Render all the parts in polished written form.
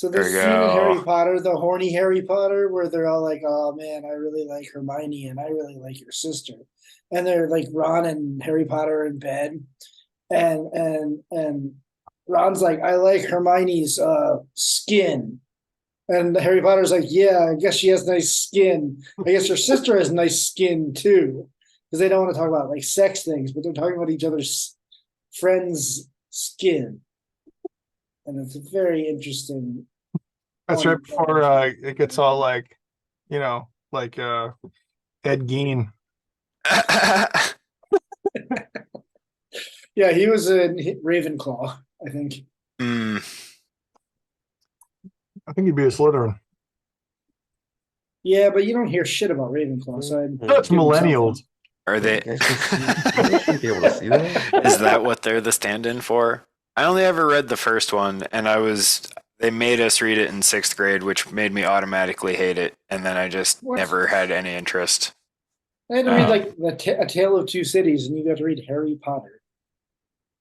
So There we this scene in go. Harry Potter, the horny Harry Potter, where they're all like, "Oh man, I really like Hermione, and I really like your sister," and they're like Ron and Harry Potter in bed, and Ron's like, "I like Hermione's skin," and Harry Potter's like, "Yeah, I guess she has nice skin. I guess her sister has nice skin too," because they don't want to talk about like sex things, but they're talking about each other's friends' skin, and it's a very interesting That's right point. before it gets all like, like Ed Gein. Yeah, he was in Ravenclaw, I think. Hmm. I think he'd be a Slytherin. Yeah, but you don't hear shit about Ravenclaw, so I'd That's give him millennials. something. Are they? You guys can see, you guys should be able to see that. Is that what they're the stand-in for? I only ever read the first one, and they made us read it in sixth grade, which made me automatically hate it, and then I just What? never had any interest. I had to read Um, like A Tale of Two Cities, and you got to read Harry Potter.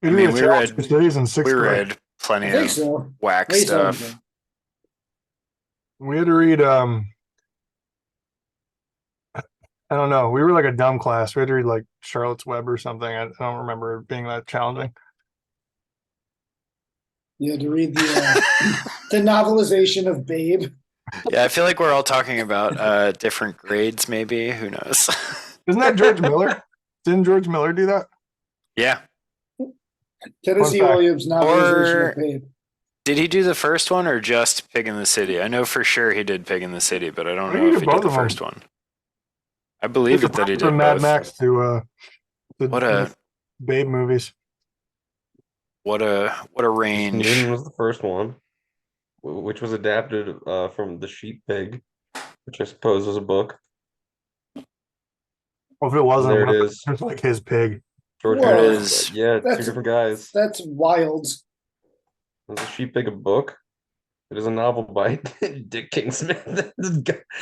We I mean, read we Tales read of Cities in we sixth grade. read plenty I think of so. whack Way so. stuff. We had to read I don't know. We were like a dumb class. We had to read like Charlotte's Web or something. I don't remember it being that challenging. You had to read the novelization of Babe. Yeah, I feel like we're all talking about different grades, maybe. Who knows? Isn't that George Miller? Didn't George Miller do that? Yeah. Tennessee fact. Williams novelization of Babe. Did he do the first one or just Pig in the City? I know for sure he did Pig in the City, but I don't I think know he if did he both did the of them. first one. I believe it that he did From Mad both. Max to What a Babe movies. what a range. Moon was the first one, which was adapted from The Sheep Pig, which I suppose was a book. Well, if it wasn't, There it is. it's like his pig. George Whoa. Miller. is. Yeah, two That's- different guys. That's wild. Was The Sheep Pig a book? It is a novel by Dick King Smith.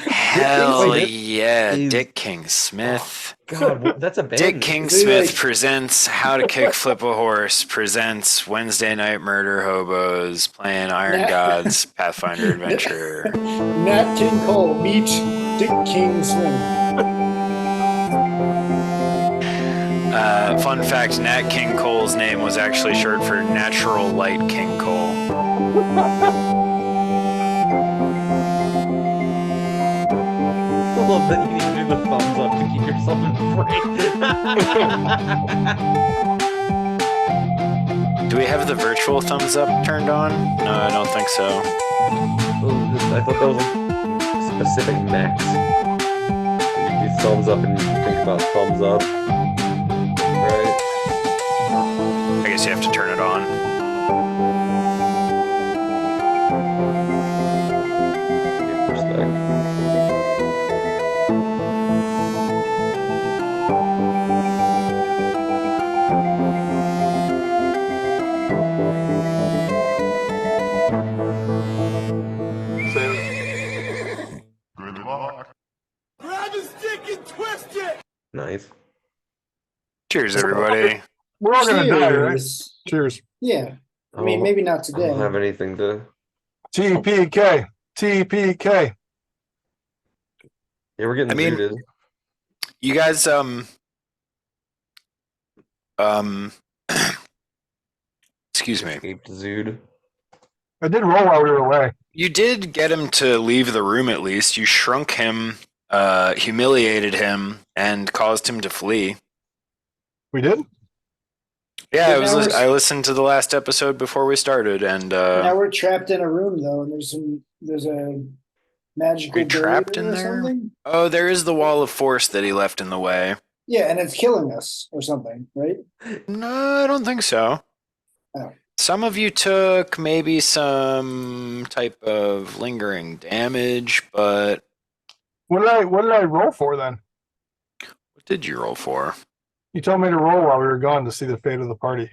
Hell Smith yeah, is- Dick King Smith. God, that's a band. Dick King Is he Smith like- presents How to Kick Flip a Horse, presents Wednesday Night Murder Hobos, playing Iron Nat- Gods, Pathfinder Adventure. Nat King Cole, meet Dick King Smith. Fun fact, Nat King Cole's name was actually short for Natural Light King Cole. I love that you need to do the thumbs up to keep yourself in frame. Do we have the virtual thumbs up turned on? No, I don't think so. I thought that was a specific max. You do thumbs up and you think about thumbs up. Right? I guess you have to turn it on. Give respect. Good luck. Nice. Cheers, everybody. We're all gonna die, right? Cheers. Cheers. Yeah. I mean, Oh, maybe not I today. don't have anything to. TPK. TPK. Yeah, we're getting I mean- zooted. You guys, excuse me. Escaped zood. I did roll while we were away. You did get him to leave the room at least. You shrunk him, humiliated him, and caused him to flee. We did? Yeah, But now we're- I listened to the last episode before we started, and Now we're trapped in a room though, and there's a magical We trapped barrier in or there? something. oh, there is the wall of force that he left in the way. Yeah, and it's killing us or something, right? No, I don't think so. Oh. Some of you took maybe some type of lingering damage, but What did I roll for then? what did you roll for? You told me to roll while we were gone to see the fate of the party.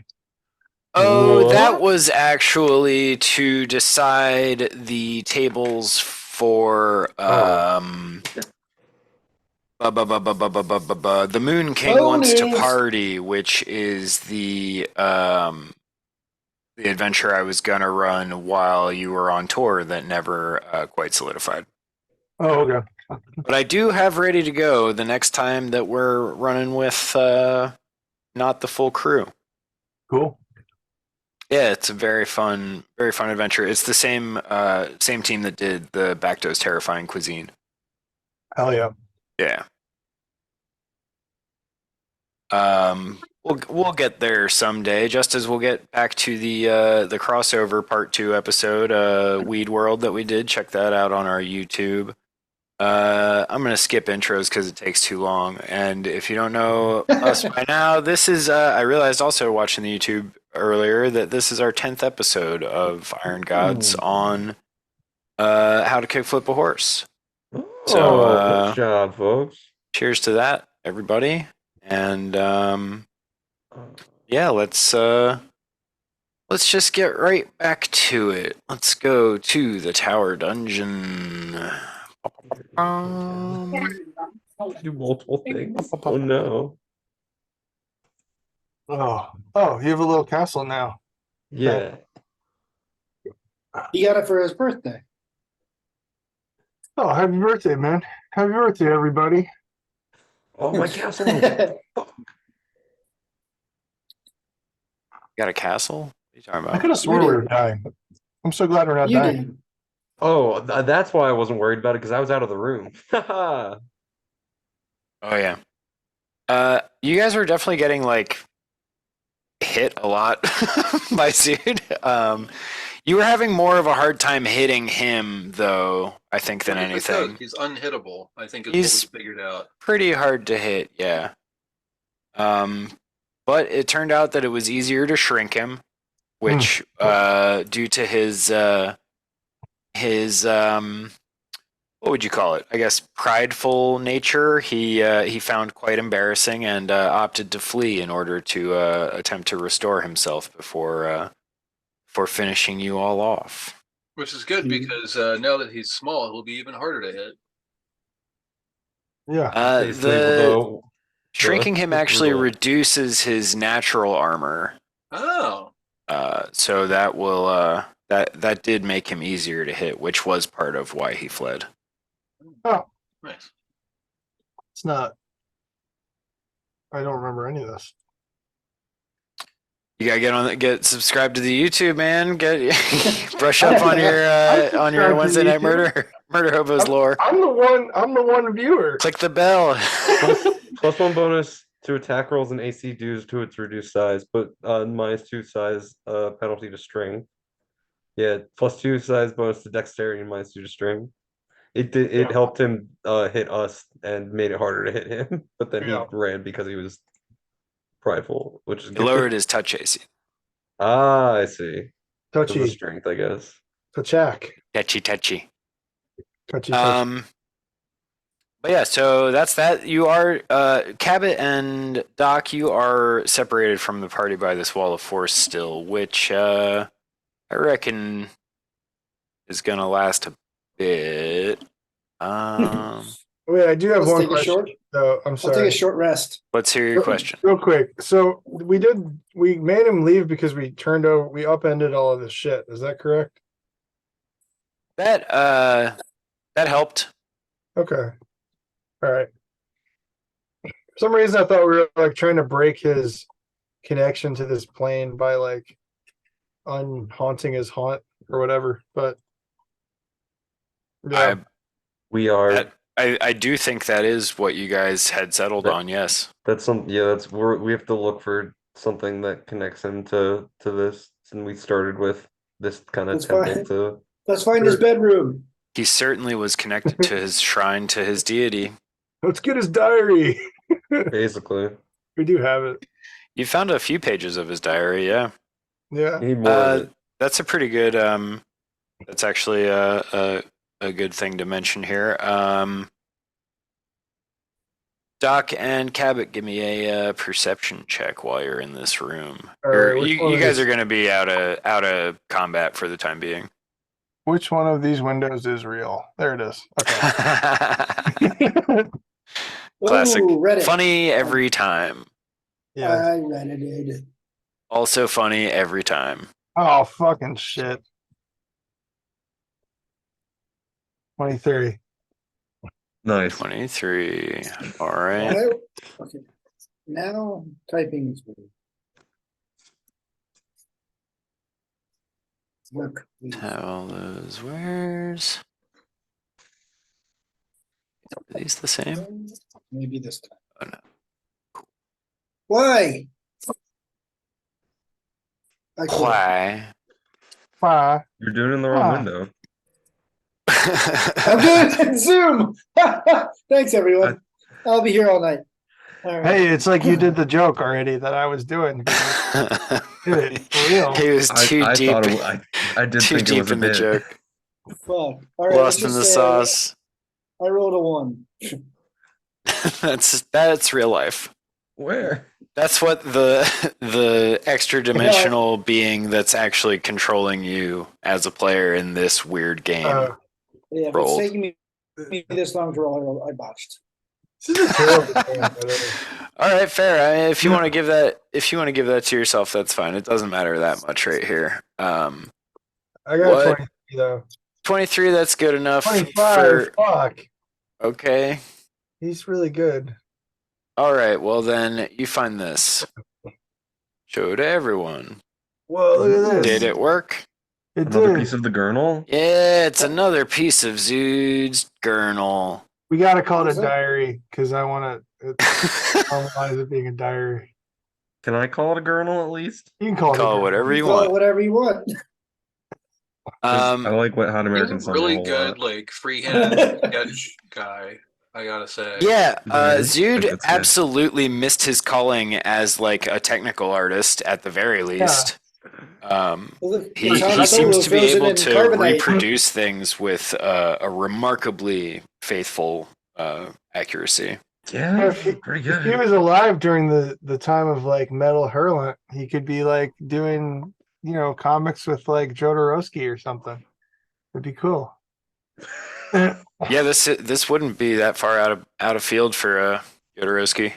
Oh, What? that was actually to decide the tables for the Moon King wants to Bonus. party, which is the the adventure I was gonna run while you were on tour that never quite solidified. Oh, okay. But I do have ready to go the next time that we're running with not the full crew. Cool. Yeah, it's a very fun adventure. It's the same team that did the Bacto's Terrifying Cuisine. Hell yeah. Yeah. We'll get there someday, just as we'll get back to the crossover part 2 episode, Weed World, that we did. Check that out on our YouTube. I'm gonna skip intros because it takes too long. And if you don't know us by now, this is I realized also watching the YouTube earlier that this is our 10th episode of Iron Gods on how to kickflip a horse. Good job, folks. Cheers to that, everybody. And yeah, let's just get right back to it. Let's go to the Tower Dungeon. Do multiple things. Oh no. Oh, you have a little castle now. Yeah. He got it for his birthday. Oh, happy birthday, man. Happy birthday, everybody. Oh, my castle. Got a castle? What are you talking I about? could have sworn we were dying. I'm so glad we're not You dying. did. Oh, that's why I wasn't worried about it, because I was out of the room. Haha. Oh yeah. You guys were definitely getting like hit a lot by Sued. You were having more of a hard time hitting him though, I think, than anything. He's unhittable, I think is He's- what we figured out. Pretty hard to hit, yeah. But it turned out that it was easier to shrink him, which due to his what would you call it? I guess prideful nature, he found quite embarrassing and opted to flee in order to attempt to restore himself before finishing you all off. Which is good because now that he's small, he'll be even harder to hit. Yeah. Basically, The shrinking him the actually brutal- reduces his natural armor, Oh, so that will that did make him easier to hit, which was part of why he fled. nice. It's not. I don't remember any of this. You gotta get subscribed to the YouTube, man. Get brush up on your subscribed to Wednesday Night YouTube. Murder Hobos lore. I'm the one viewer. Click the bell. plus 1 bonus to attack rolls and AC dues to its reduced size, but -2 size penalty to strength. Yeah, +2 size bonus to dexterity and -2 to strength. It helped him hit us and made it harder to hit him, but then Yeah. he ran because he was prideful, which is It good. lowered his touch AC. Ah, I see. Because of Touchy. strength, I guess. Touchak. Touchy. Touchy. But yeah, so that's that. You are Cabot and Doc. You are separated from the party by this wall of force still, which I reckon is gonna last a bit. Wait, I do have Let's one take a question. short. So I'm I'll sorry. take a short rest. Let's hear your question. Real quick. So we made him leave because we upended all of this shit. Is that correct? That helped. Okay. All right. For some reason, I thought we were like trying to break his connection to this plane by like unhaunting his haunt or whatever. But yeah, We are. I do think that is what you guys had settled That- on. Yes. That's some. Yeah, we have to look for something that connects him to this, and we started with this kind of That's temple fine. to. Let's find his bedroom. He certainly was connected to his shrine, to his deity. let's get his diary. Basically, We do have it. You found a few pages of his diary, yeah. Yeah. you need more. Of it. That's a pretty good. That's actually a good thing to mention here. Doc and Cabot, give me a perception check while you're in this room. All right, which one You of guys these- are going to be out of combat for the time being. Which one of these windows is real? There it is. Okay. Classic. Ooh, Reddit. Funny every time. Yeah. I Reddited. Also funny every time. Oh, fucking shit. 23. Nice. 23. All right. Well, okay. Now typing is weird. Work, please. Have all those where's are these the same? Maybe this time. Oh no. Why? I quit. Why? Five. You're doing it in the wrong Ah. window. I'm doing it in Zoom. Thanks, everyone. I'll be here all night. All right. Hey, it's like you did the joke already that I was doing. Did it for real. He was too I deep. thought I did Too think it deep was a in the bit. joke. Fuck. All right. Lost let's in the just say sauce. I rolled a 1. That's real life. Where? That's what the extra dimensional being that's actually controlling you as a player in this weird game. Uh, Yeah, if it's Rolled. taking me this long to roll, I botched. This is a terrible game, by the way. All right, fair. I mean, if you want to give that to yourself, that's fine. It doesn't matter that much right here. I got What? 23 though. 23. That's good enough 25. for Fuck. okay. He's really good. All right. Well, then you find this. Show to everyone. Whoa, look at this. Did it work? It Another did. piece of the gurnal? Yeah, it's another piece of Zood's journal. We gotta call it Is a it? diary because I want to normalize it being a diary. Can I call it a gurnal at least? You can call it a Call it diary. whatever you Call it want. whatever you want. 'Cause I like what Hot He's American a Summer really a whole good, lot. like, freehand sketch guy, I gotta say. Yeah, There is Zood good sketch. absolutely missed his calling as like a technical artist at the very least. He Han seems Solo to be frozen able in to carbonite. reproduce things with a remarkably faithful accuracy. Yeah, If he, pretty if he good. was alive during the time of like Metal Hurlant, he could be like doing comics with like Jodorowsky or something. It'd be cool. Yeah, this wouldn't be that far out of field for Jodorowsky.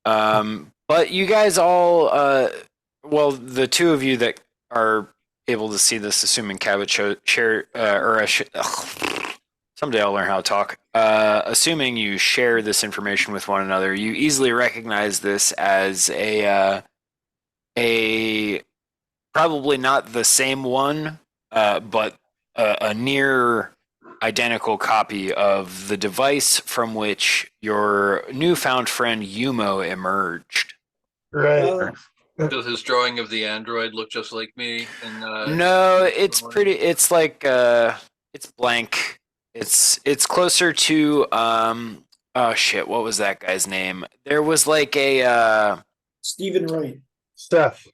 But you guys all, well, the two of you that are able to see this, assuming Cabot share, someday I'll learn how to talk. Assuming you share this information with one another, you easily recognize this as a probably not the same one, but a near identical copy of the device from which your newfound friend Yumo emerged. Right. Does his drawing of the android look just like me? And No, it's pretty. It's like it's blank. It's closer to oh shit, what was that guy's name? There was like a Stephen Wright. Steph.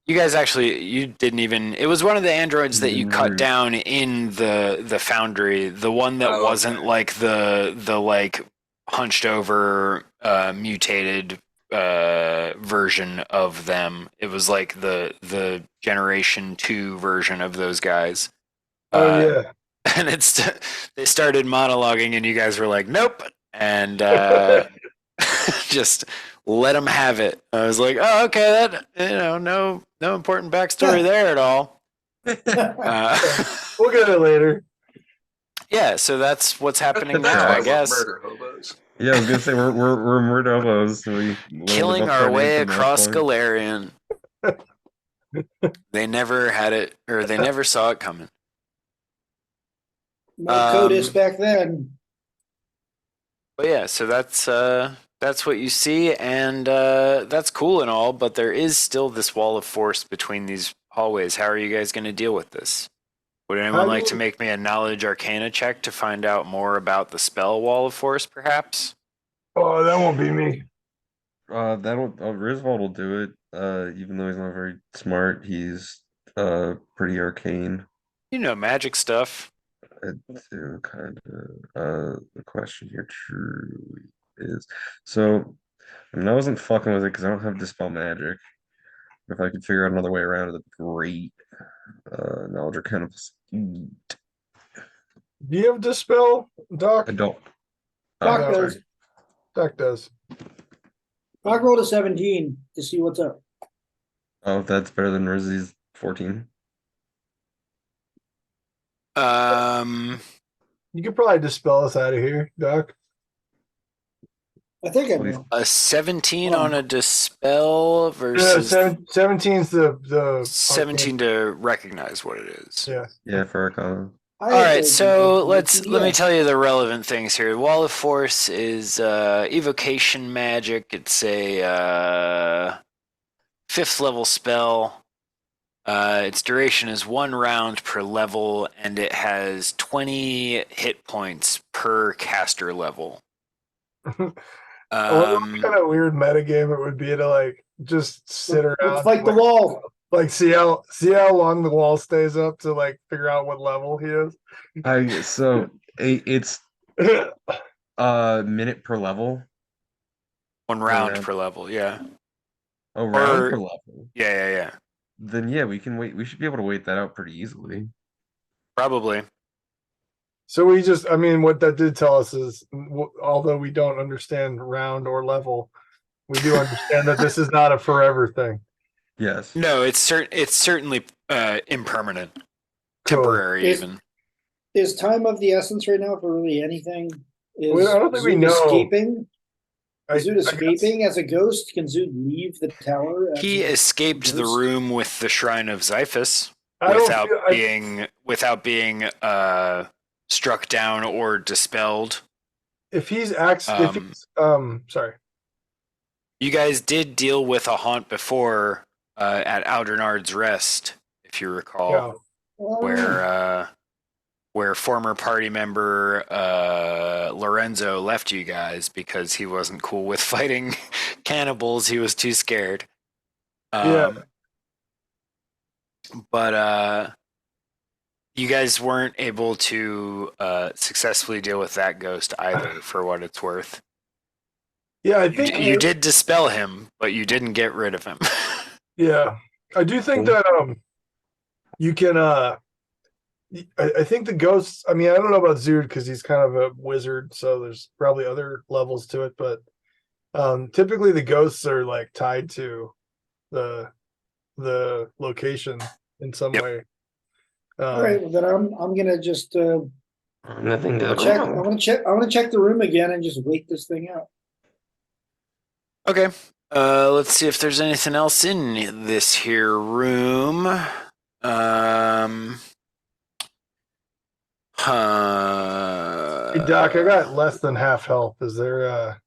you guys actually you didn't even. It was one of the androids that you cut Right. down in the foundry. The one that Oh, wasn't okay. like the like hunched over mutated version of them. It was like the generation 2 version of those guys. Oh yeah. And they started monologuing and you guys were like nope, and just let them have it. I was like, oh okay, that no important backstory there at all. We'll get it later. Yeah, so that's what's happening That's now, right. I guess. Murder hobos. Yeah, I was gonna say we're murder hobos. So we learned Killing about our our way names from that across point. Galarian. They never had it, or they never saw it coming. No CODIS Um, back then. But yeah, so that's what you see, and that's cool and all, but there is still this wall of force between these hallways. How are you guys going to deal with this? Would anyone How do like to we- make me a knowledge arcana check to find out more about the spell wall of force, perhaps? Oh, that won't be me. That'll Griswold will do it. Even though he's not very smart, he's pretty arcane. You know magic stuff. To kind of the question here truly is so. I mean, I wasn't fucking with it because I don't have dispel magic. If I could figure out another way around it, that'd be great. Knowledge arcana plus 8. Do you have Dispel, Doc? I don't. Doc no, does. sorry. Doc does. Doc rolled a 17 to see what's up. Oh, that's better than Rizzy's 14. You could probably dispel us out of here, Doc. I think I Please. will. A 17 on a dispel Yeah, versus 17's the 17 to recognize what it is. Yeah. Yeah, for Arcana. I All have right, to so do let me PDF. tell you the relevant things here. Wall of Force is evocation magic. It's a 5th level spell. Its duration is 1 round per level, and it has 20 hit points per caster level. I wonder what kind of weird metagame it would be to like just sit around. Let's fight the wall. Like see how long the wall stays up to like figure out what level he is. It's minute per level. 1 round per level, yeah. Oh, round Or- per level. Yeah. Then yeah, we can wait. We should be able to wait that out pretty easily. Probably. So we just, I mean, what that did tell us is, although we don't understand round or level, we do understand that this is not a forever thing. Yes. No, it's certainly impermanent. Cool. Temporary Is- even. Is time of the essence right now for really anything? Is I don't think we Zood know. escaping? I- Is Zood I guess- escaping as a ghost? Can Zood leave the tower? as He a escaped the ghost? room with the Shrine of Xiphus I don't without feel- being struck down or dispelled. if he's sorry. You guys did deal with a haunt before at Aldernard's Rest, if you recall, Yeah. where former party member Lorenzo left you guys because he wasn't cool with fighting cannibals. He was too scared. Yeah. But you guys weren't able to successfully deal with that ghost either, for what it's worth. Yeah, I think You did dispel him, but you didn't get rid of him. Yeah, I do think that you can I think the ghosts, I mean, I don't know about Zood because he's kind of a wizard, so there's probably other levels to it, but typically the ghosts are like tied to the location in some Yep. way. All right, well, then I'm gonna just Nothing to check. I want to check the room again and just wait this thing out. Okay. Let's see if there's anything else in this here room. Hey, Doc, I got less than half health. Is there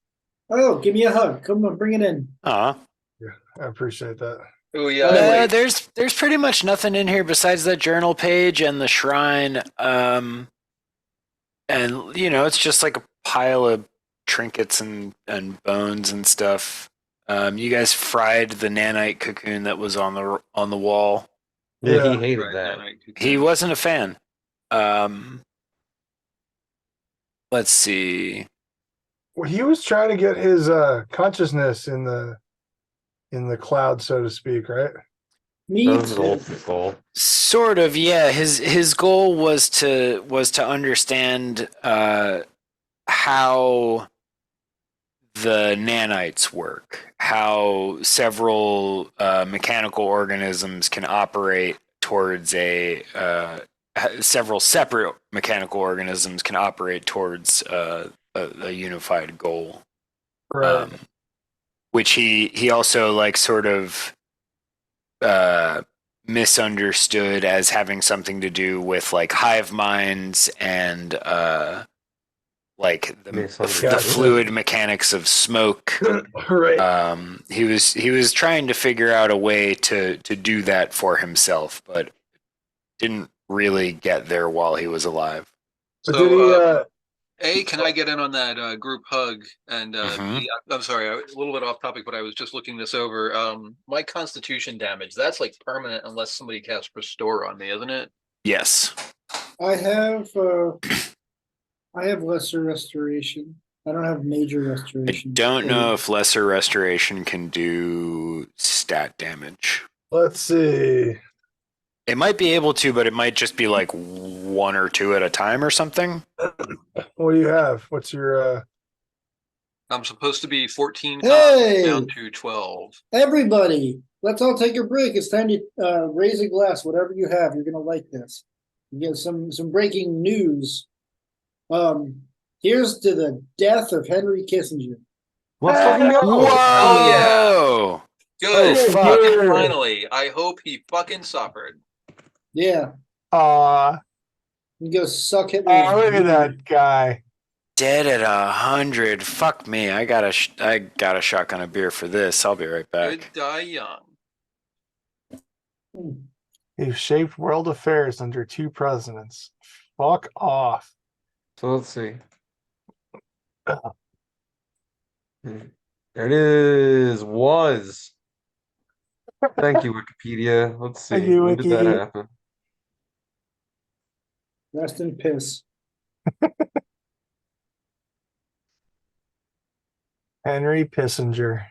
Oh, give me a hug. Come on, bring it in. I appreciate that. Oh yeah. There's pretty much nothing in here besides that journal page and the shrine. And it's just like a pile of trinkets and bones and stuff. You guys fried the nanite cocoon that was on the wall. Yeah, Yeah. he hated Right, that. right. He wasn't a fan. Let's see. Well, he was trying to get his consciousness in the cloud, so to speak, right? Me That was his too. ultimate goal. Sort of, yeah. His goal was to understand how the nanites work, how several mechanical organisms can operate towards several separate mechanical organisms can operate towards a unified goal. Right. Which he also like sort of misunderstood as having something to do with like hive minds and like the fluid mechanics of smoke. Right. He was trying to figure out a way to do that for himself, but didn't really get there while he was alive. But So, did he can I get in on that group hug? And Mhm. I'm sorry, a little bit off topic, but I was just looking this over. My Constitution damage, that's like permanent unless somebody casts Restore on me, isn't it? Yes. I have lesser restoration. I don't have major I restoration. don't know if lesser restoration can do stat damage. let's see. It might be able to, but it might just be like 1 or 2 at a time or something. What do you have? What's your I'm supposed to be 14 Hey! down to 12. Everybody, let's all take a break. It's time to raise a glass. Whatever you have, you're gonna like this. You get some breaking news. Here's to the death of Henry Kissinger. Let's fucking go. Oh, yeah. Whoa! Good. Oh, fuck. Yeah. Finally, I hope he fucking suffered. Yeah, Aw, you go suck Hitler's. look at that guy. Dead at 100. Fuck me. I got a shotgun a beer for this. I'll be right Good back. die young. He shaped world affairs under 2 presidents. Fuck off. So let's see. There it is. Was. Thank you, Wikipedia. Let's see. Thank you, When did that Wiki. happen? Rest in piss. Henry Kissinger.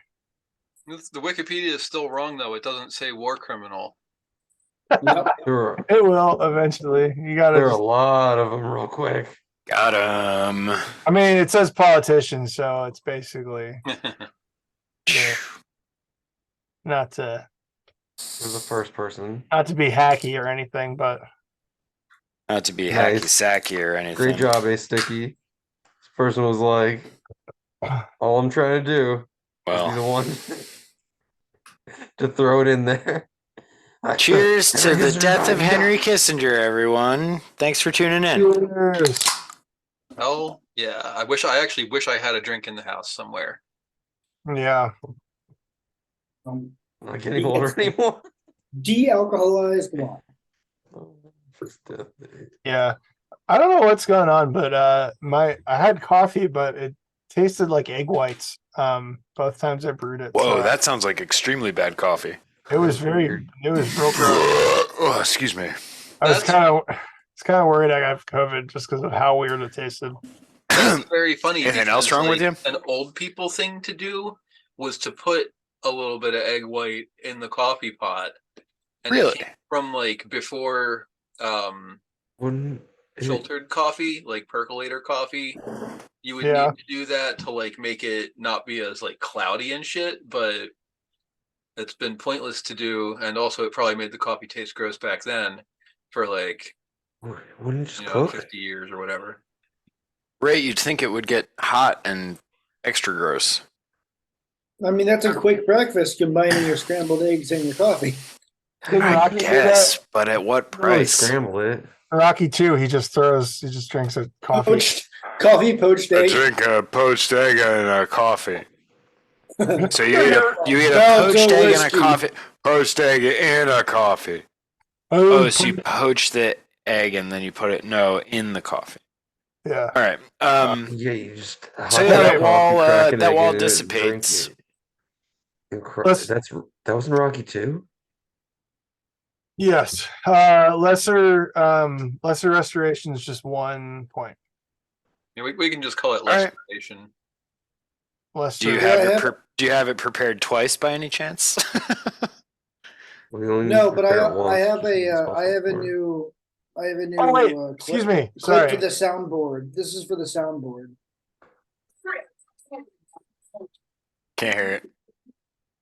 The Wikipedia is still wrong though. It doesn't say war criminal. Yep. There It will eventually. You gotta. are a Just, lot of them real quick. Got him. I mean, it says politician, so it's basically yeah, not to There's the first person. be hacky or anything, but Not to be Nice. hacky sacky or anything. Great job, A Sticky. This person was like, all I'm trying to do is be the Well, one to throw it in there. cheers to the Kissinger's death of dying. Henry Kissinger, everyone. Thanks for tuning in. cheers. Oh yeah, I actually wish I had a drink in the house somewhere. Yeah. Um, I'm not getting older anymore. de-alcoholized wine. Yeah. I don't know what's going on, but I had coffee, but it tasted like egg whites. Both times I brewed it. Whoa, so that sounds like extremely bad coffee. it was real gross. Oh, excuse me. I was That's- kind of worried I got COVID just because of how weird it tasted. That's very funny. Anything else because, wrong with like, you? An old people thing to do was to put a little bit of egg white in the coffee pot. And it Really? came from like before Wouldn't it- filtered coffee, like percolator coffee. You would Yeah. need to do that to like make it not be as like cloudy and shit, but it's been pointless to do, and also it probably made the coffee taste gross back then for like wouldn't it just 50 years or whatever. Ray, you'd think it would get hot and extra gross. I mean, that's a quick breakfast combining your scrambled eggs and your coffee. Didn't I Rocky do guess, but at what Really price? scramble it. Rocky too. He just drinks a coffee. Poached egg. drink a poached egg and a coffee. So you eat a Belgian poached egg and a whiskey. coffee. Poached egg and a coffee. Oh, so you poach the egg and then you put it in the coffee. Yeah. All right. Yeah, you just So yeah, that wall dissipates. Let's- That was in Rocky too. Yes. Lesser restoration is just 1 point. Yeah, we can just call it right. restoration. Lesser. Do you have it prepared twice by any chance? No, but I have a new Oh wait, clip- excuse me. clip Sorry. for the soundboard. This is for the soundboard. Can't hear it.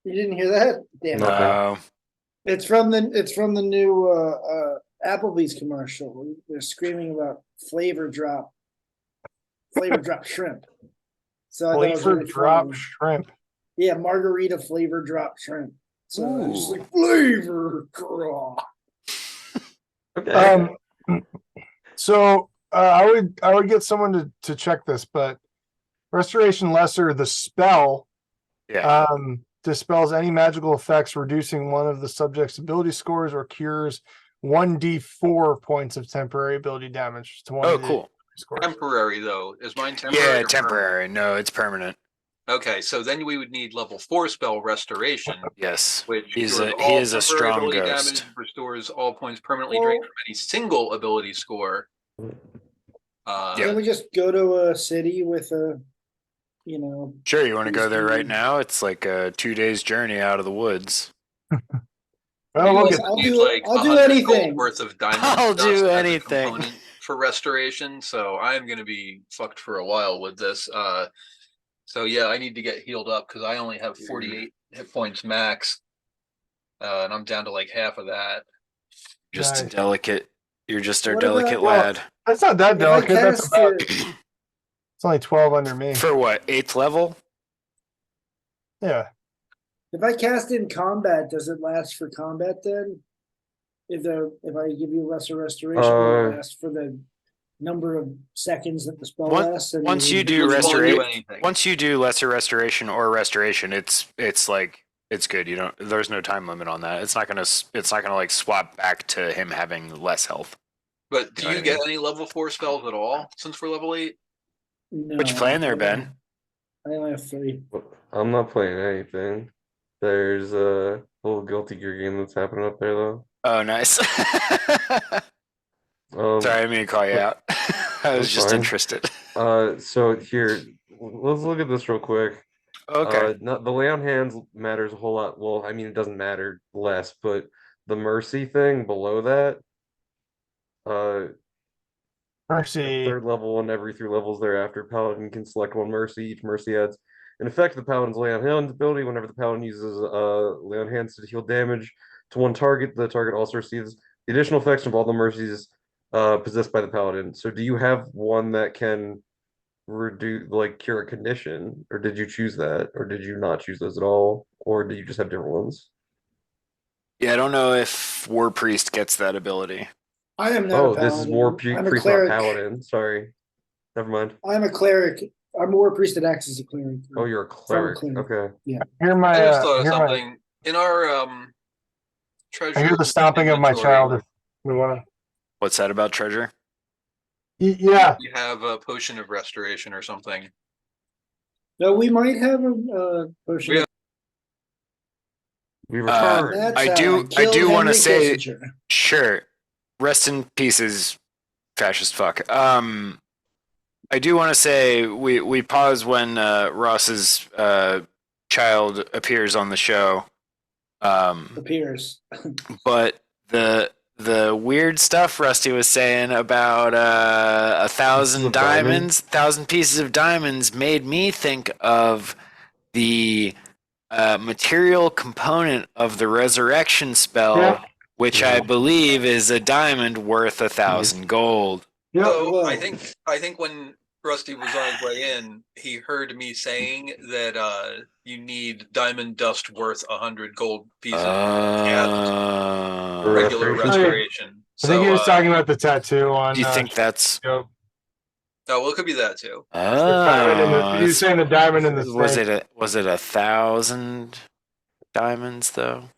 You didn't hear that? Damn. No. No. It's from the new Applebee's commercial. They're screaming about flavor drop shrimp. So I thought it was Flavor really drop funny. shrimp. Yeah, margarita flavor drop shrimp. So it's Ooh. like flavor drop. Okay. So I would get someone to check this, but restoration lesser, the spell Yeah. dispels any magical effects, reducing one of the subject's ability scores or cures 1d4 points of temporary ability damage to one Oh, of the cool. scores. Temporary though. Is mine temporary? Yeah, or temporary. No, it's permanent. permanent? Okay, so then we would need level 4 spell restoration, Yes. which He is cures a all he is a temporary strong ability ghost. damage, restores all points permanently drained from any single ability score. Can we just go to a city with a, Sure, you want to go there right now? It's like a 2 days journey out of the woods. Well, we'll get I'll need, do- like, I'll do 100 gold anything. worth of diamond I'll dust do as a anything. component for restoration, so I'm gonna be fucked for a while with this. So yeah, I need to get healed up because I only have 48 hit points max. And I'm down to like half of that. Just a Nice. delicate. You're just our What delicate about- lad. That's not that If I delicate. That's cast about. it, It's only 12 under me. For what? 8th level? Yeah. if I cast in combat, does it last for combat then? If I give you lesser restoration, will it last for the number of seconds that the spell lasts? And Once you It do won't do restoration, anything. once you do lesser restoration or restoration, it's like it's good. You don't. There's no time limit on that. It's not gonna like swap back to him having less health. But do Know what you I get mean? any level 4 spells at all since we're level 8? No, What you playing there, Ben? I only have 3. I'm not playing anything. There's a little Guilty Gear game that's happening up there though. Oh, nice. Sorry, I didn't mean to call you out. I was That's just fine. interested. So here, let's look at this real quick. Okay. Not the lay on hands matters a whole lot. Well, I mean, it doesn't matter less, but the mercy thing below that, Mercy. 3rd level and every 3 levels thereafter, Paladin can select 1 mercy. Each mercy adds an effect to the Paladin's lay on hands ability. Whenever the Paladin uses lay on hands to heal damage to one target, the target also receives the additional effects of all the mercies possessed by the Paladin. So, do you have one that can reduce, like, cure a condition, or did you choose that, or did you not choose those at all, or do you just have different ones? Yeah, I don't know if War Priest gets that ability. I am not Oh, a this is paladin. War I'm a Priest, not cleric. Paladin. Sorry, never mind. I'm a cleric. I'm a war priest that acts as a cleric. Oh, you're a From a cleric. cleric. Okay. Hear my. I just thought of hear my. something. In our treasure. I hear the stomping of my inventory, child. If we want What's that about treasure? to. Yeah. You have a potion of restoration or something. No, we might have a potion. We have- We Uh, return. That's I how do killed wanna Henry say- Kissinger. Sure. Rest in pieces, fascist fuck. I do want to say we pause when Ross's child appears on the show. Appears. But the weird stuff Rusty was saying about 1,000 of diamond? diamonds, 1,000 pieces of diamonds made me think of the material component of the resurrection spell, Yeah. which I believe is a diamond worth 1,000 gold. Yeah. So whoa. I think when Rusty was on his way in, he heard me saying that you need diamond dust worth 100 gold pieces to cast regular restoration? restoration. I think he So was talking about the tattoo on. Do you think that's? Joe. oh, well, it could be that too. He was saying the diamond in the Was snake. was it 1,000 diamonds though?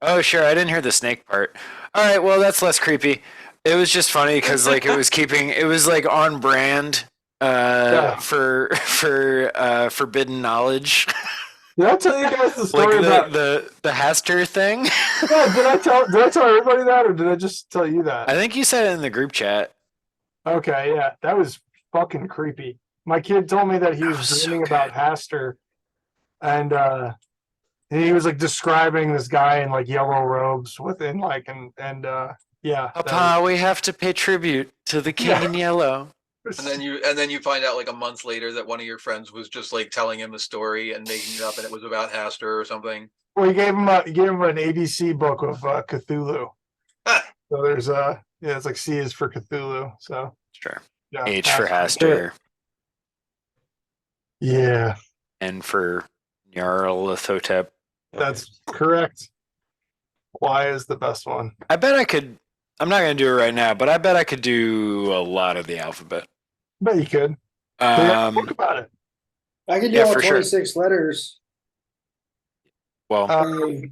Oh sure, I didn't hear the snake part. All right, well that's less creepy. It was just funny because like it was like on brand Yeah. for forbidden knowledge. Did I tell you guys the Like story about? the Haster thing. Yeah, did I tell everybody that, or did I just tell you that? I think you said it in the group chat. Okay, yeah, that was fucking creepy. My kid told me that he That was was so dreaming about Haster, and he was like describing this guy in like yellow robes within like and yeah. that Papa, we have to pay tribute to the king Yeah. in yellow. was- And then you find out like a month later that one of your friends was just like telling him a story and making it up, and it was about Haster or something. well, he gave him an ABC book of Cthulhu. Ah. So there's yeah, it's like C is for Cthulhu. So Sure. yeah, H for Haster. Haster Yeah, and for Nyarlathotep. that's correct. Y is the best one. I bet I could. I'm not going to do it right now, but I bet I could do a lot of the alphabet. Bet you could. Think about it. I can do Yeah, all for sure. 26 letters. Well, A,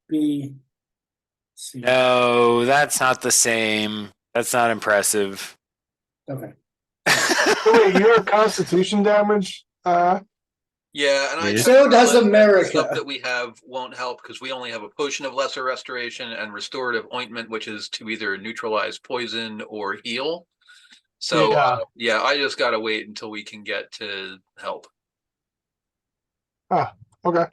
B, C. no, that's not the same. That's not impressive. Okay. Wait, you're Constitution damage? Yeah, and I Yeah. just So does realized that the America. stuff that we have won't help because we only have a potion of lesser restoration and restorative ointment, which is to either neutralize poison or heal. So Yeah. yeah, I just gotta wait until we can get to help. Okay.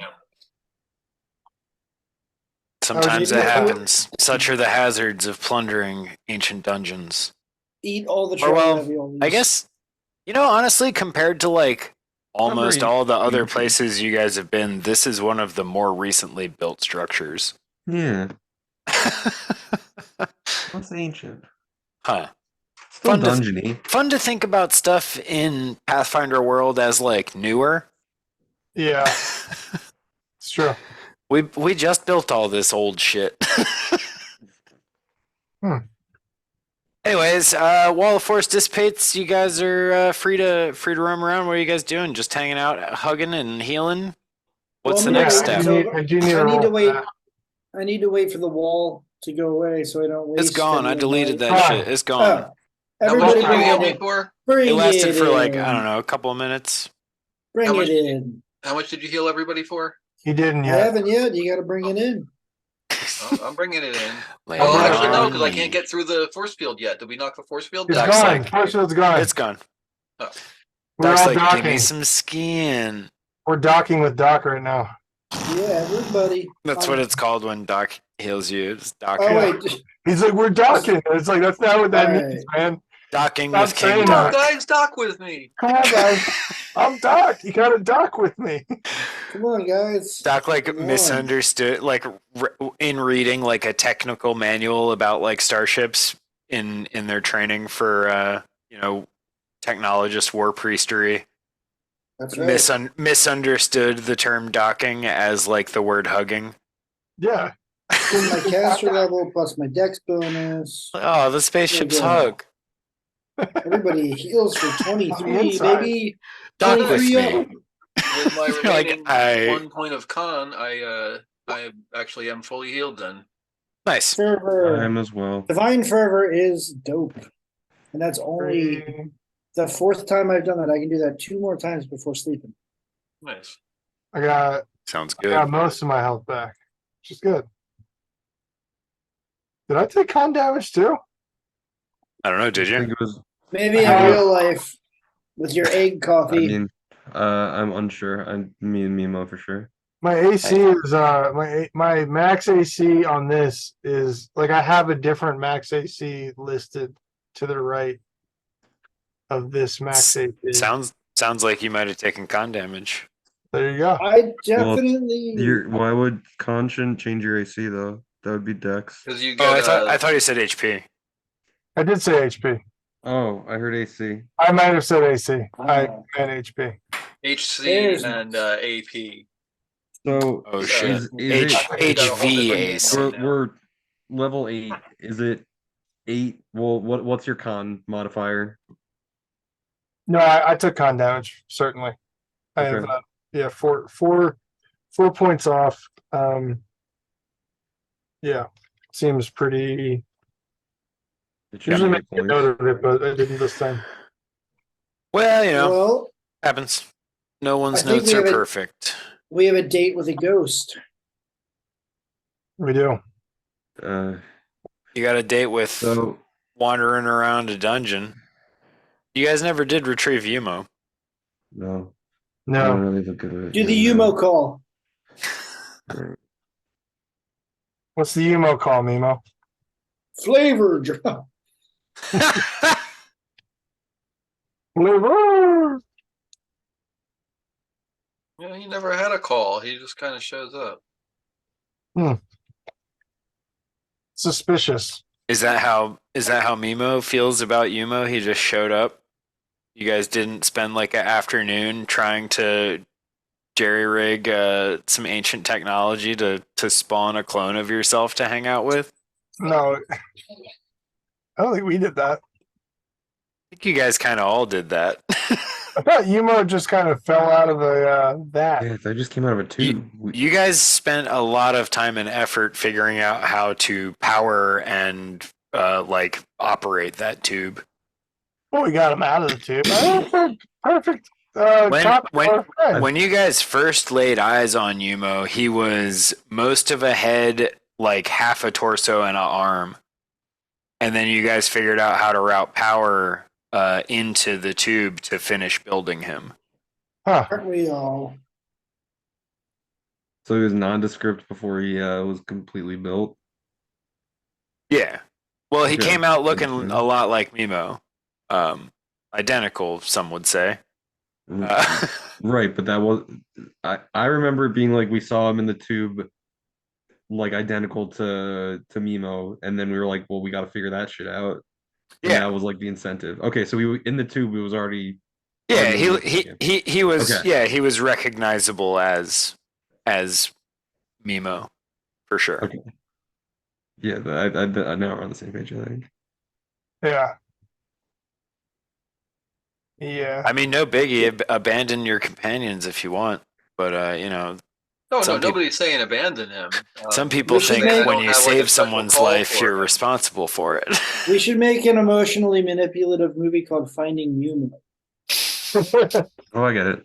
Sometimes you it do- happens. Such are the hazards of plundering ancient dungeons. Eat all the Or, well, raviolis. I guess, honestly, compared to like almost Remember all the other you- places you guys have been, this is one of the more recently built structures. Yeah, that's ancient. Huh. Still Fun to- dungeony. Fun to think about stuff in Pathfinder world as like newer. Yeah, it's true. We just built all this old shit. Anyways, while the force dissipates, you guys are free to roam around. What are you guys doing? Just hanging out, hugging and healing? What's Well, the I'm next gonna step? wait I do need I a need roll to for wait. that. I need to wait for the wall to go away so I don't waste. It's gone. I any of deleted my- that Fine. shit. It's gone. Oh, How much everybody did you bring heal it me in. for? Bring It lasted for like, in. I don't know, a couple of minutes. Bring How much- it in. How much did you heal everybody for? He didn't I yet. haven't yet. You got to bring it in. Oh, I'm bringing it in. Lay Well, it actually, no, on because I me. can't get through the force field yet. Did we knock the force field It's down? Doc's gone. like- Force field's gone. It's gone. Oh. We're Doc's all like, give me docking. some skin. We're docking with Doc right now. Yeah, everybody. That's what it's called when Doc heals you. It's docking. Oh wait. He's like, we're docking. It's like, that's not what that All means, man. Docking Stop with King saying Come on, Doc. guys, dock with me. Come on, guys. I'm Doc. You gotta dock with me. Come on, guys. Doc like Come on. misunderstood, like in reading like a technical manual about like starships in their training for technologist war priestery. That's right. Misunderstood the term docking as like the word hugging. Yeah. Get my caster level plus my dex bonus. Oh, the spaceship's go. hug. Everybody heals for 23, inside. baby. Dock with 23 me. up. With my You're like, remaining 1 point of con, I actually am fully healed then. Nice. I Fervor. am as well. Divine Fervor is dope. And that's only the 4th time I've done that. I can do that 2 more times before sleeping. Nice. I got Sounds I good. got most of my health back, which is good. Did I take con damage too? I don't know. Did I think you? it was. Maybe in real life with your egg I coffee. mean, I'm unsure. I'm me and Mimo for sure. My AC is my max AC on this is like I have a different max AC listed to the right of this max AC. Sounds like you might have taken con damage. There you go. I definitely. Why would con shouldn't change your AC though? That would be Dex. Because you Oh, get I thought you said HP. I did say HP. Oh, I heard AC. I might have said AC. I Oh. meant HP. HC There's- and AP. So Oh So, shit. is it HVAC. we're level 8. Is it 8? Well, what's your con modifier? No, I took con damage, certainly. I have Okay. four points off. Yeah. Seems pretty It should usually be make 8 a note of it, but I didn't this time. Well, you know, Well, happens. No one's I think notes we are have perfect. we have a date with a ghost. We do. You got a date with So wandering around a dungeon. You guys never did retrieve Yumo. no, I No. don't really look at it. Do the Umo call. What's the emo call, Mimo? Flavor drop. Flavor! Yeah, he never had a call. He just kind of shows up. Suspicious. Is that how Mimo feels about Yumo? He just showed up. You guys didn't spend like an afternoon trying to jerry rig some ancient technology to spawn a clone of yourself to hang out with? No. I don't think we did that. I think you guys kind of all did that. I thought Yumo just kind of fell out of the that. Yeah, I just came out of a tube. You guys spent a lot of time and effort figuring out how to power and like operate that tube. Well, we got him out of the tube. Oh, perfect. When you guys first laid eyes on Yumo, he was most of a head, like half a torso and an arm. And then you guys figured out how to route power into the tube to finish building him. Huh. Aren't we all? So he was nondescript before he was completely built. Yeah. Well, he Okay. came out looking Okay. a lot like Mimo. Identical, some would say. Right, but that was I remember it being like we saw him in the tube like identical to Mimo, and then we were like, well, we got to figure that shit out, and Yeah. that was like the incentive. Okay, so we in the tube, it was already. Yeah, already he was Okay. yeah, he was recognizable as Mimo for sure. Okay. Yeah, now we're on the same page, I think. Yeah. Yeah. I mean, no biggie. Abandon your companions if you want, but No, Some peop- nobody's saying abandon him. some people we should think make- when I you don't have, like, a save special someone's call life, for you're him. responsible for it. We should make an emotionally manipulative movie called Finding Nemo. Oh, I get it.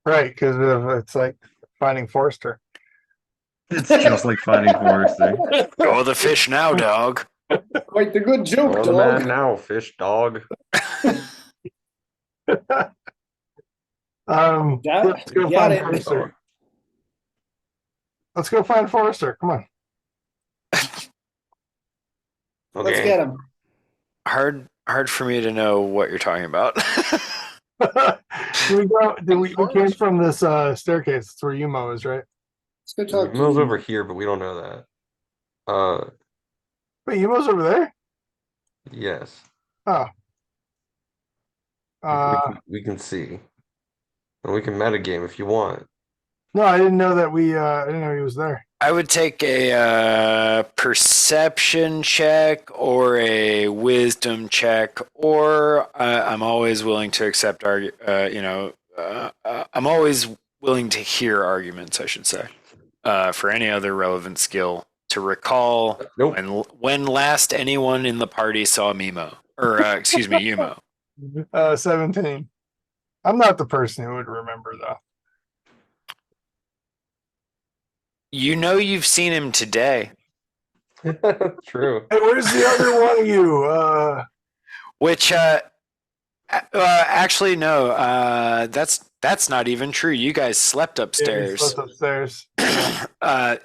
Right, because it's like finding Forrester. It's just like finding Forrester. Go the fish now, dog. Quite the good joke, Oh, the man dog. now, fish dog. Let's go got find it. Forrester. Let's go find Forrester. Come on. Let's get him. Hard for me to know what you're talking about. We came from this staircase. That's where Yumo is, right? Let's go talk to Mills you. over here, but we don't know that. Wait, Yumo's over there? Yes. Oh. We can see. And we can metagame if you want. No, I didn't know that I didn't know he was there. I would take a perception check or a wisdom check, or I'm always willing to accept I'm always willing to hear arguments, I should say, for any other relevant skill to recall Nope. when last anyone in the party saw Mimo, or excuse me, Yumo. 17. I'm not the person who would remember though. You know you've seen him today. True. Hey, where's the other one of you? Which actually no, that's not even true. You guys slept upstairs. Yeah, he slept upstairs.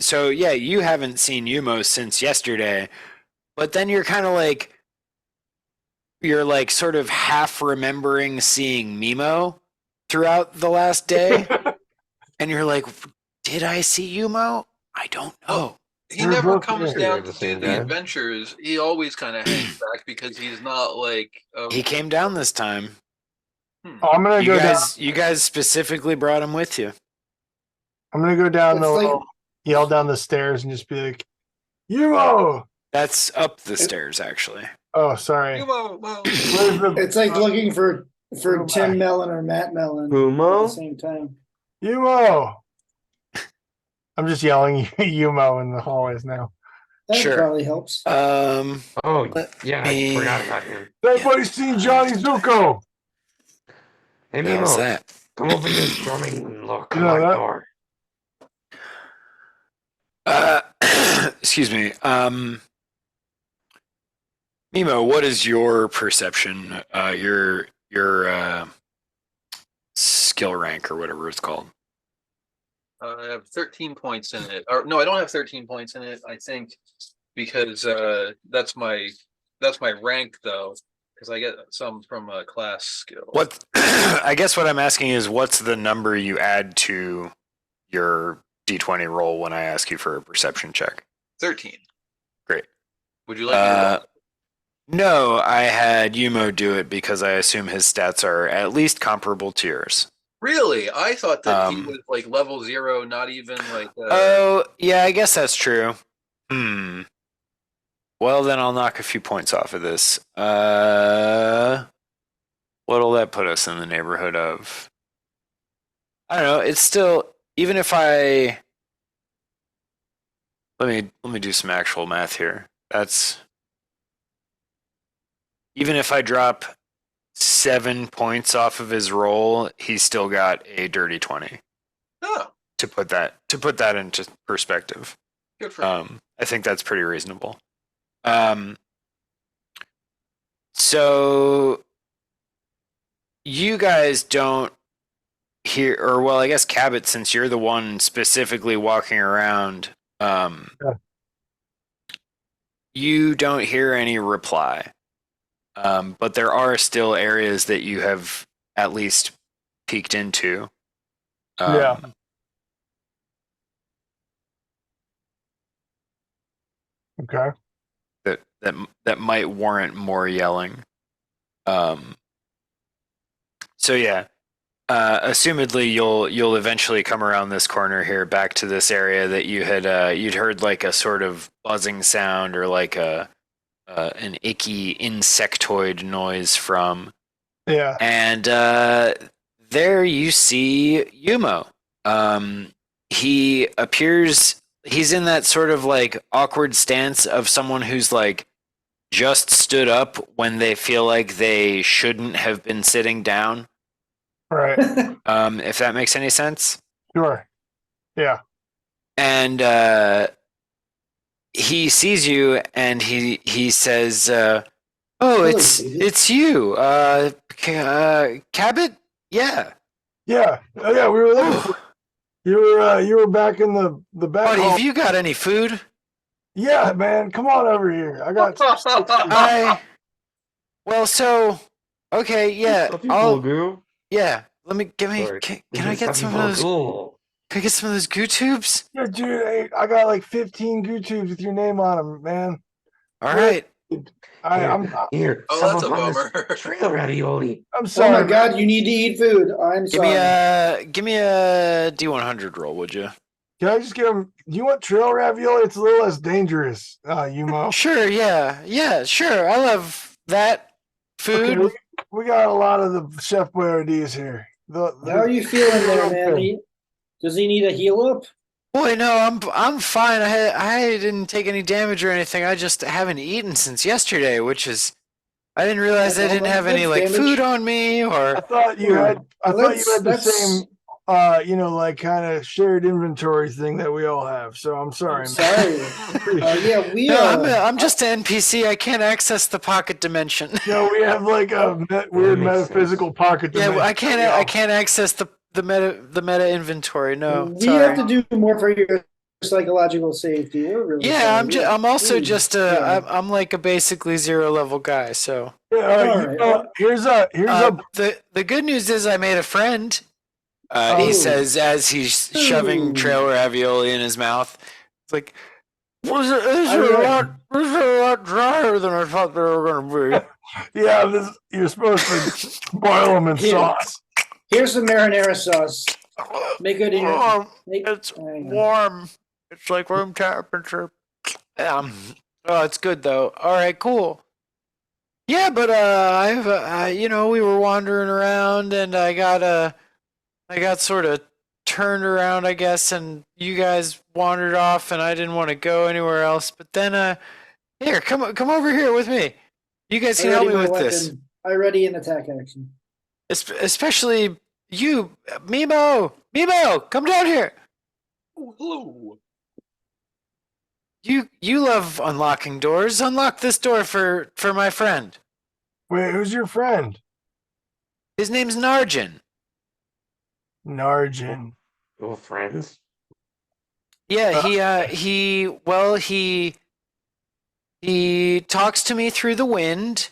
So yeah, you haven't seen Yumo since yesterday, but then you're kind of like you're like sort of half remembering seeing Mimo throughout the last day, and you're like, did I see Yumo? I don't know. He We're never both comes there. down The to do same the guy. adventures. He always kind of hangs back because he's not like. He came down this time. Oh, I'm gonna go down. You guys specifically brought him with you. I'm gonna go down It's like- yell down the stairs and just be like, Yumo! That's up the stairs, actually. Oh, sorry. Where's the It's like looking for Oh, Tim my. Mellon or Matt Mellon at the Humo? same time. Yumo? I'm just yelling Yumo in the hallways now. That Sure. probably helps. Oh, yeah, me- I forgot about him. Everybody's seen Johnny Zuko. Hey, How's Mimo, that? come over here, drumming. Look, You know my that? door. Excuse me. Mimo, what is your perception? Your skill rank or whatever it's called. I have 13 points in it. Or no, I don't have 13 points in it. I think because that's my rank though, because I get some from a class skill. What I guess what I'm asking is what's the number you add to your D20 roll when I ask you for a perception check? 13. Great. Would you like me to roll? No, I had Yumo do it because I assume his stats are at least comparable to yours. Really? I thought that he Um, was like level 0, not even like. Oh, yeah, I guess that's true. Well, then I'll knock a few points off of this. What'll that put us in the neighborhood of? I don't know. It's still, even if I let me do some actual math here. That's even if I drop 7 points off of his roll, he's still got a dirty 20. Oh, To put that into perspective. good for him. I think that's pretty reasonable. So you guys don't hear, or well, I guess Cabot, since you're the one specifically walking around, you don't hear any reply. But there are still areas that you have at least peeked into. Yeah. Okay. that might warrant more yelling. So yeah, assumedly you'll eventually come around this corner here back to this area that you'd heard like a sort of buzzing sound or like an icky insectoid noise from. Yeah. And there you see Yumo. He appears, he's in that sort of like awkward stance of someone who's like just stood up when they feel like they shouldn't have been sitting down. Right. If that makes any sense. Sure. Yeah. And he sees you and he says, "Oh, it's you, Cabot? Yeah, Yeah. Oh, yeah. We were looking for you were back in the back buddy. hall. Have you got any food? Yeah, man. Come on over here. I got Well, so okay, yeah. Stuffy Bulgoo. Yeah. Let me Sorry. Can I get some of those? Can I get some of those goo tubes? Yeah, dude, hey, I got like 15 goo tubes with your name on them, man. All right. I'm Here. Oh, that's a bummer. Trail ravioli. I'm Oh sorry. my god, you need to eat food. I'm sorry. Give me a D100 roll, would you? Can I just get them? Do you want trail ravioli? It's a little less dangerous, Yumo. Sure. Yeah. Sure. I love that food. Okay, we got a lot of the Chef Boyardees here. How are you feeling there, man? Does he need a heal up? Boy, no, I'm fine. I didn't take any damage or anything. I just haven't eaten since yesterday, which is I didn't realize I didn't have any like food on me I or thought you had. I thought you had the Let's- same, like kind of shared inventory thing that we all have. So I'm sorry. Sorry. Yeah, we no, I'm just an NPC. I can't access the pocket dimension. No, we have like a weird makes metaphysical pocket. Yeah, dimension. I can't access the meta inventory. No, we sorry. have to do more for your psychological safety. We're really Yeah, sorry. I'm also Please. just I'm like a basically 0 level guy. So Yeah, Alright. here's a the good news is I made a friend. Oh. He says as he's shoving Ooh. trail ravioli in his mouth. It's like, this is I a lot drier than I thought they were going to yeah. You're supposed to boil them in Here. sauce. Here's some marinara sauce. be. Make it in Oh, make, it's hang on. warm. It's like room temperature. Oh, it's good though. All right, cool. Yeah, but we were wandering around, and I got sort of turned around, I guess, and you guys wandered off, and I didn't want to go anywhere else. But then, here, come over here with me. You guys can I help ready me my with this, weapon. I ready an attack action. especially you, Mimo. Mimo, come down here. Oh, hello. You love unlocking doors. Unlock this door for my friend. Wait, who's your friend? His name's Narjan. Narjan. Your friends. Yeah, he talks to me through the wind,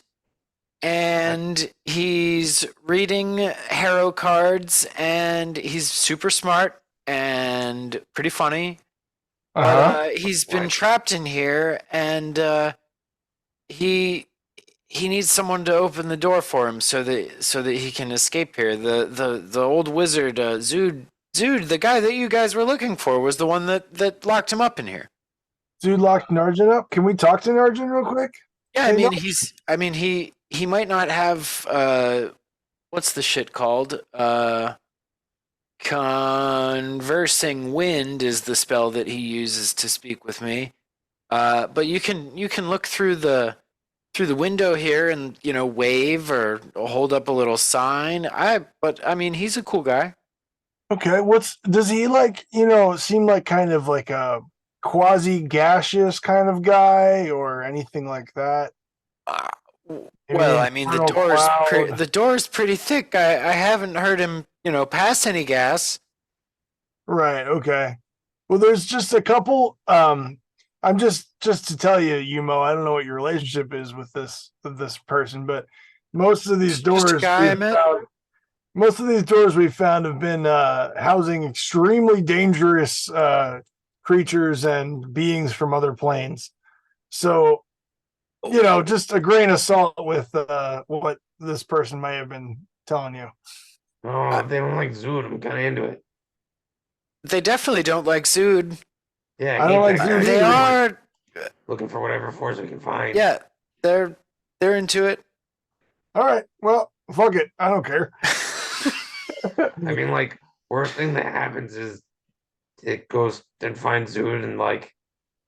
and he's reading tarot cards, and he's super smart and pretty funny. He's been trapped in here, and he needs someone to open the door for him so that he can escape here. The old wizard Zood, the guy that you guys were looking for, was the one that locked him up in here. Dude locked Narjan up. Can we talk to Narjan real quick? Yeah, Hey, he might not have what's the shit called? Conversing wind is the spell that he uses to speak with me. But you can look through the window here and wave or hold up a little sign. He's a cool guy. Okay, does he seem like kind of like a quasi gaseous kind of guy or anything like that? The door's pretty thick. I haven't heard him, pass any gas. Right, okay. Well, there's just a couple I'm just to tell you, Yumo, I don't know what your relationship is with this person, but most of these doors Just a guy I met. most of these doors we've found have been housing extremely dangerous creatures and beings from other planes. So, just a grain of salt with what this person may have been telling you. Oh, if they don't like Zood, I'm kind of into it. They definitely don't like Zood. Yeah, I don't like Apex Zood guys They either. are, looking for whatever force we can find. yeah, they're into it. All right, well, fuck it. I don't care. I mean, like, worst thing that happens is it goes and finds Zood and like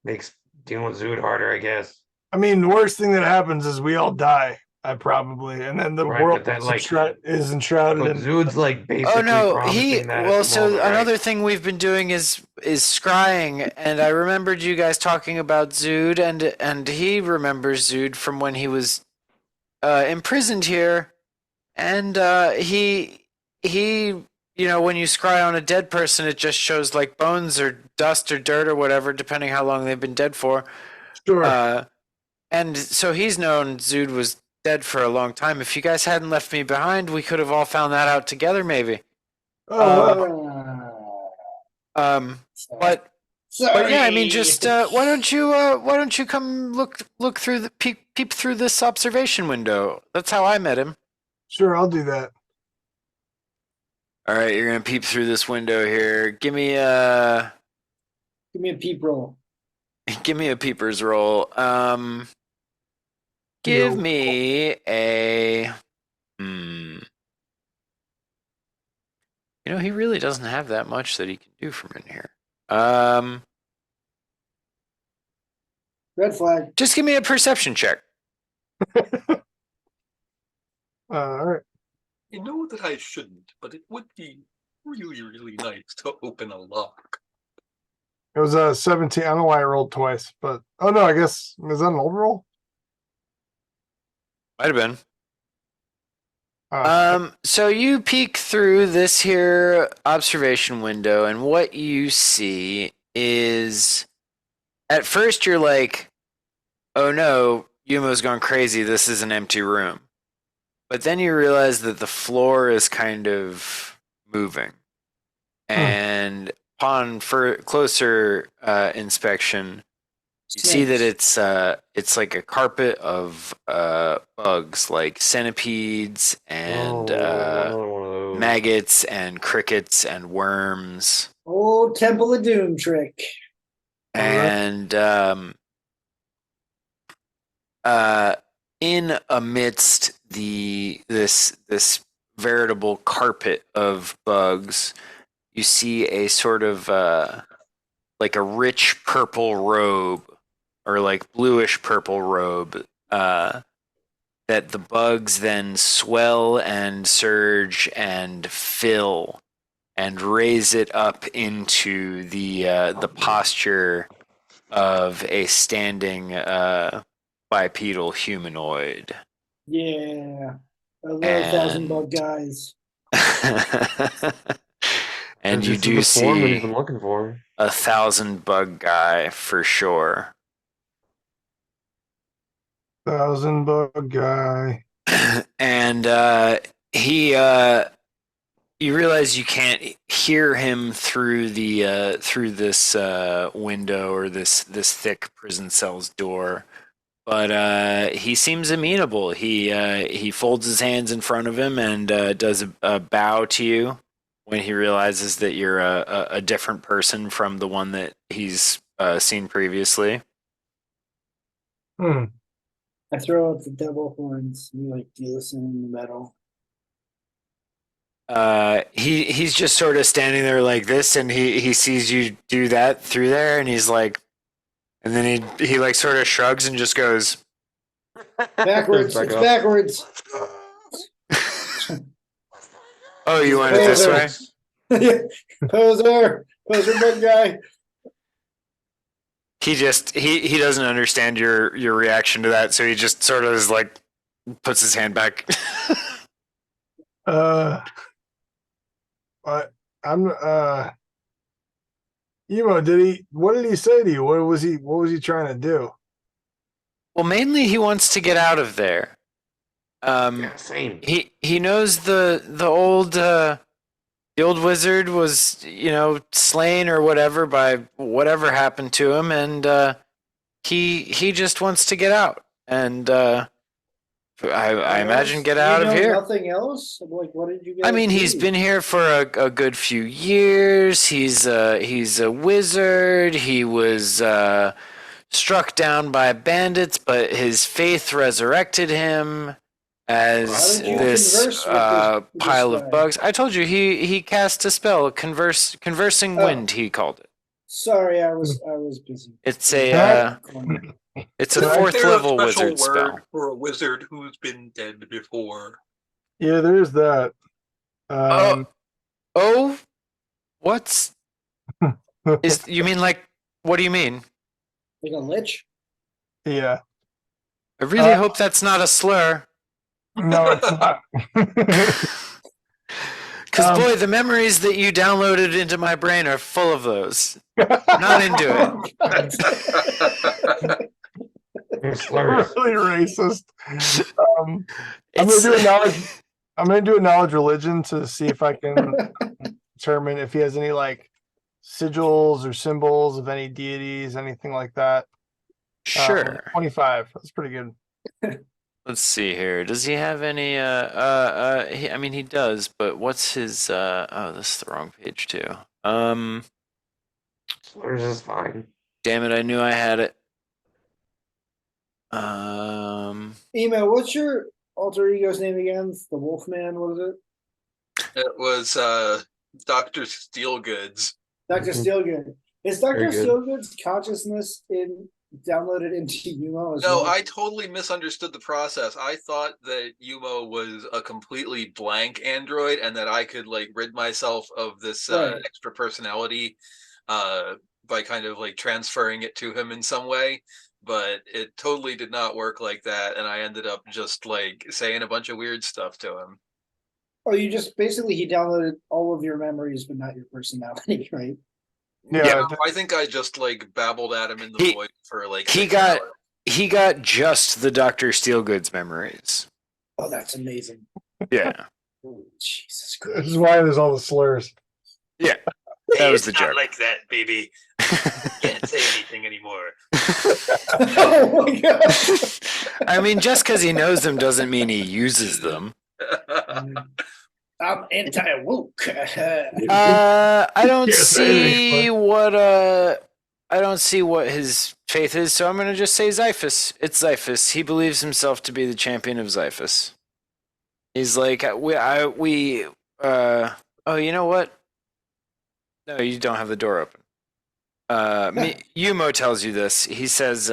makes dealing with Zood harder, I guess. I mean, the worst thing that happens is we all die. I probably, and then the Right, world but that, is, like- is enshrouded But in. Zood's like basically Oh no, promising that. at well, the so moment, right? another thing we've been doing is scrying, and I remembered you guys talking about Zood, and he remembers Zood from when he was imprisoned here, and he when you scry on a dead person, it just shows like bones or dust or dirt or whatever, depending how long they've been dead for. Sure. And so he's known Zood was dead for a long time. If you guys hadn't left me behind, we could have all found that out together, maybe. Oh, But yeah, I mean, just why don't you come look through the peep through this observation window? That's how I met him. sure, I'll do that. All right, you're gonna peep through this window here. Give me a peep roll. peepers roll. Give Yo. me a. He really doesn't have that much that he can do from in here. Red flag. Just give me a perception check. All right. You know that I shouldn't, but it would be really, really nice to open a lock. It was a 17. I don't know why I rolled twice, but oh no, I guess is that an old roll? Might have been. Oh, So you peek through this here observation window, and what you see is, at first you're like, oh no, Yumo's gone crazy, this is an empty room. But then you realize that the floor is kind of moving. And upon closer inspection, you see that it's like a carpet of bugs, like centipedes and another one of those. maggots and crickets and worms. Old Temple of Doom trick. And in amidst this veritable carpet of bugs, you see a sort of like a rich purple robe, or like bluish purple robe, that the bugs then swell and surge and fill and raise it up into the posture of a standing bipedal humanoid. Yeah. I love 1,000 bug guys. And you This is do the form that he's see been looking for. 1,000 bug guy for sure. 1,000 bug guy. And you realize you can't hear him through this window or this thick prison cell's door, but he seems amenable. He folds his hands in front of him and does a bow to you when he realizes that you're a different person from the one that he's seen previously. I throw up the double horns and like listen in the metal. He's just sort of standing there like this, and he sees you do that through there, and he's like, and then he like sort of shrugs and just goes Backwards. Back It's up. backwards. oh, you want it this way? Poser bug guy. He just he doesn't understand your reaction to that, so he just sort of is like puts his hand back. But I'm Emo, what did he say to you? What was he trying to do? Well, mainly he wants to get out of there. Yeah, same. He knows the old wizard was slain or whatever by whatever happened to him, and he just wants to get out, and I imagine get You out of know here. Nothing else? Like, what did you guys I mean, he's do? been here for a good few years. He's a wizard. He was struck down by bandits, but his faith resurrected him as did you this converse with this pile guy? of bugs. I told you he cast a spell, conversing Oh. wind. He called it. Sorry, I was busy. It's a That- it's a Is fourth there a level special wizard spell. word for a wizard who's been dead before? Yeah, there's that. Oh, what's is you mean like what do you mean? Like a lich? Yeah. I really hope that's not a slur. No, it's not. Because boy, the memories that you downloaded into my brain are full of those. Not into it. They're slurs. Really racist. I'm gonna It's, do a knowledge. I'm gonna do a knowledge religion to see if I can determine if he has any like sigils or symbols of any deities, anything like that. sure. 25. That's pretty good. Let's see here. Does he have any? I mean, he does. But what's his? Oh, this is the wrong page too. Slurs is fine. Damn it! I knew I had it. Email, what's your alter ego's name again? The Wolfman, what is it? It was Dr. Steelgoods. Dr. Mm-hmm. Steelgood. Is Dr. Very good. Steelgood's consciousness downloaded into Yumo as No, well? I totally misunderstood the process. I thought that Yumo was a completely blank android and that I could like rid myself of this Right. extra personality by kind of like transferring it to him in some way. But it totally did not work like that. And I ended up just like saying a bunch of weird stuff to him. Oh, you just basically he downloaded all of your memories, but not your personality, right? Yeah. I think I just like babbled at him in the He- void for like he 6 got- hours. he got just the Dr. Steelgoods memories. Oh, that's amazing. Yeah, Oh, Jesus This Christ. is why there's all the slurs. that was the It's not joke. like that, baby. Can't say anything anymore. Oh my god. I mean, just because he knows them doesn't mean he uses them. I'm anti-woke. I don't Yes, see what I don't see what his faith is, so I'm gonna just say Xiphus. It's Xiphus. He believes himself to be the champion of Xiphus. He's like oh, you know what? No, you don't have the door open. Yumo tells you this. He says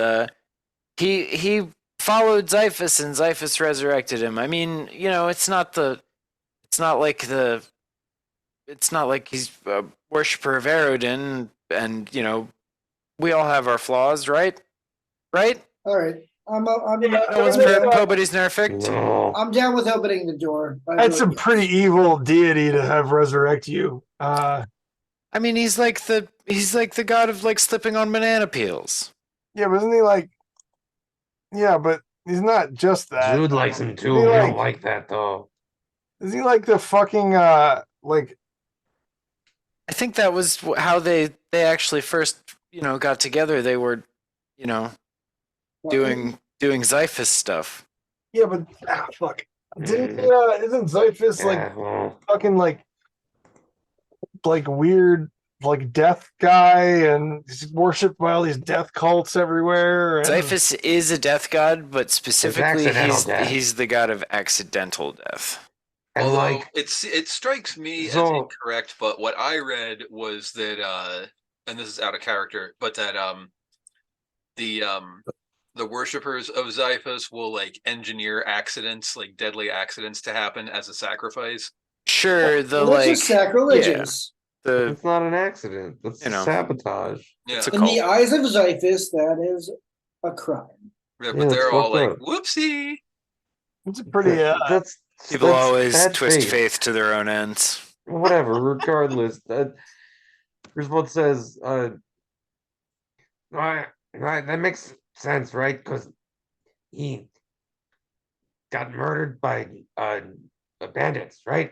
he followed Xiphus and Xiphus resurrected him. I mean, you know, it's not like he's a worshiper of Erodin, and you know, we all have our flaws, right? Right? All right. Nobody's perfect. No. I'm down with opening the door. That's a pretty evil deity to have resurrect you. I mean, he's like the god of like slipping on banana peels. Yeah, but isn't he like? Yeah, but he's not just that. Jude likes him too. He We like- don't like that though. Is he like the fucking like? I think that was how they actually first, you know, got together. They were, you know, doing Xiphus stuff. Yeah, but fuck. Didn't isn't Xiphus like Yeah, well, fucking like weird like death guy and he's worshipped by all these death cults everywhere? And... Xiphus is a death god, but specifically accidental death. he's the god of accidental death. and Although like it strikes me as So- incorrect, but what I read was that and this is out of character, but that the worshippers of Xiphus will like engineer accidents, like deadly accidents to happen as a sacrifice. Sure, the Well, that's like just sacrilegious. the it's not an accident. That's You know. sabotage. Yeah, It's a In cult. the eyes of Xiphus, that is a crime. yeah Yeah, but they're it's all fucked like, up. "Whoopsie." It's a pretty That's people that's always bad twist faith to their own ends. Whatever, regardless. Here's what says right, that makes sense, right? Because he got murdered by bandits, right?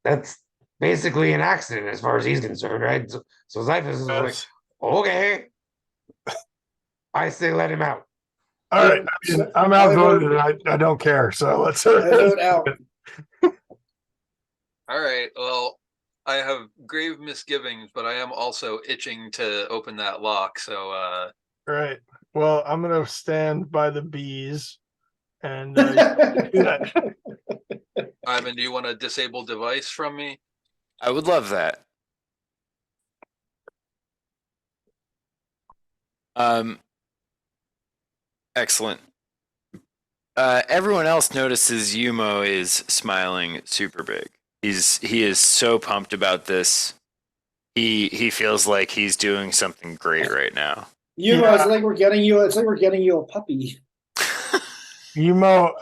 That's basically an accident as far as he's concerned, right? So Xiphus is like, okay. I say let him out. All right, I'm outvoted. I don't care. So let's. I vote out. All right. Well, I have grave misgivings, but I am also itching to open that lock. So, Right. Well, I'm gonna stand by the bees, and do that. Ivan, do you want a disable device from me? I would love that. Excellent. Everyone else notices Yumo is smiling super big. He is so pumped about this. He feels like he's doing something great right now. It's like we're getting you. It's like we're getting you a puppy. Yumo,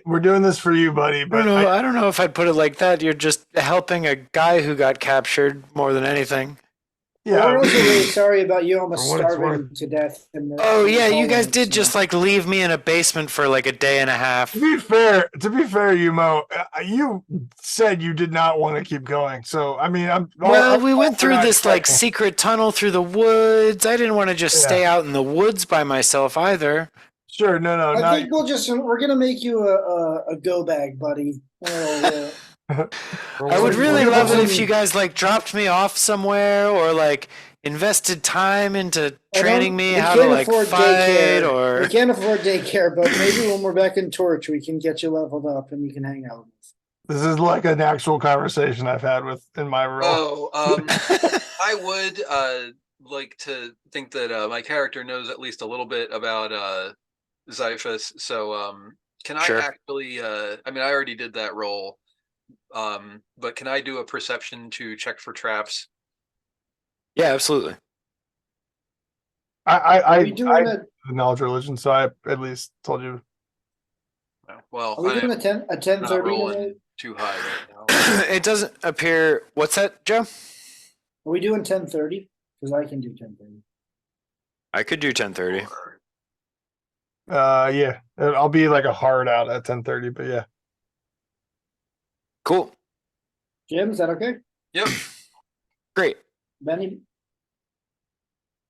we're doing this for you, buddy. But I don't know if I'd put it like that. You're just helping a guy who got captured more than anything. Well, we're also really sorry about you almost For what it's starving worth. to death. Oh yeah, you guys did just like leave me in a basement for like a day and a half. To be fair, Yumo, you said you did not want to keep going. So I mean, we went through this like secret tunnel through the woods. I didn't want to just stay out in the woods by myself either. Sure, no. I think we're gonna make you a go bag, buddy. I would really love it if you guys like dropped me off somewhere or like invested time into training me how to like fight or we can't afford daycare, but maybe when we're back in Torch we can get you leveled up and you can hang out with us. This is like an actual conversation I've had in my role. I would like to think that my character knows at least a little bit about Xiphus. So can I actually I mean I already did that roll. But can I do a perception to check for traps? Yeah, absolutely. I acknowledge religion, so I at least told you. Well, are we doing a 10:30 too high right now. It doesn't appear. What's that, Joe? Are we doing 10:30? Because I can do 10:30. I could do 10:30. Yeah, I'll be like a hard out at 10:30, but yeah. Cool. Jim, is that okay? Yep. Great. Benny?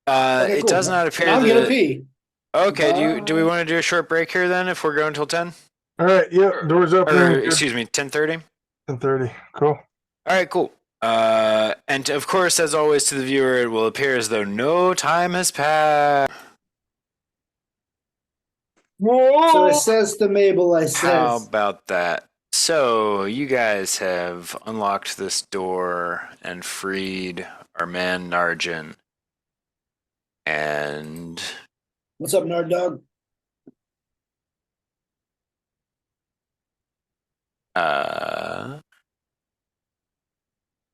Okay, it does not appear. I'm gonna pee. Okay, do we want to do a short break here then if we're going till 10? All right, yeah, doors open. Or, excuse me, 10:30? 10:30, cool. All right, cool. And of course, as always to the viewer, it will appear as though no time has passed. So it says to Mabel, How about that? So, you guys have unlocked this door and freed our man Narjan. And what's up, Nerd Dog?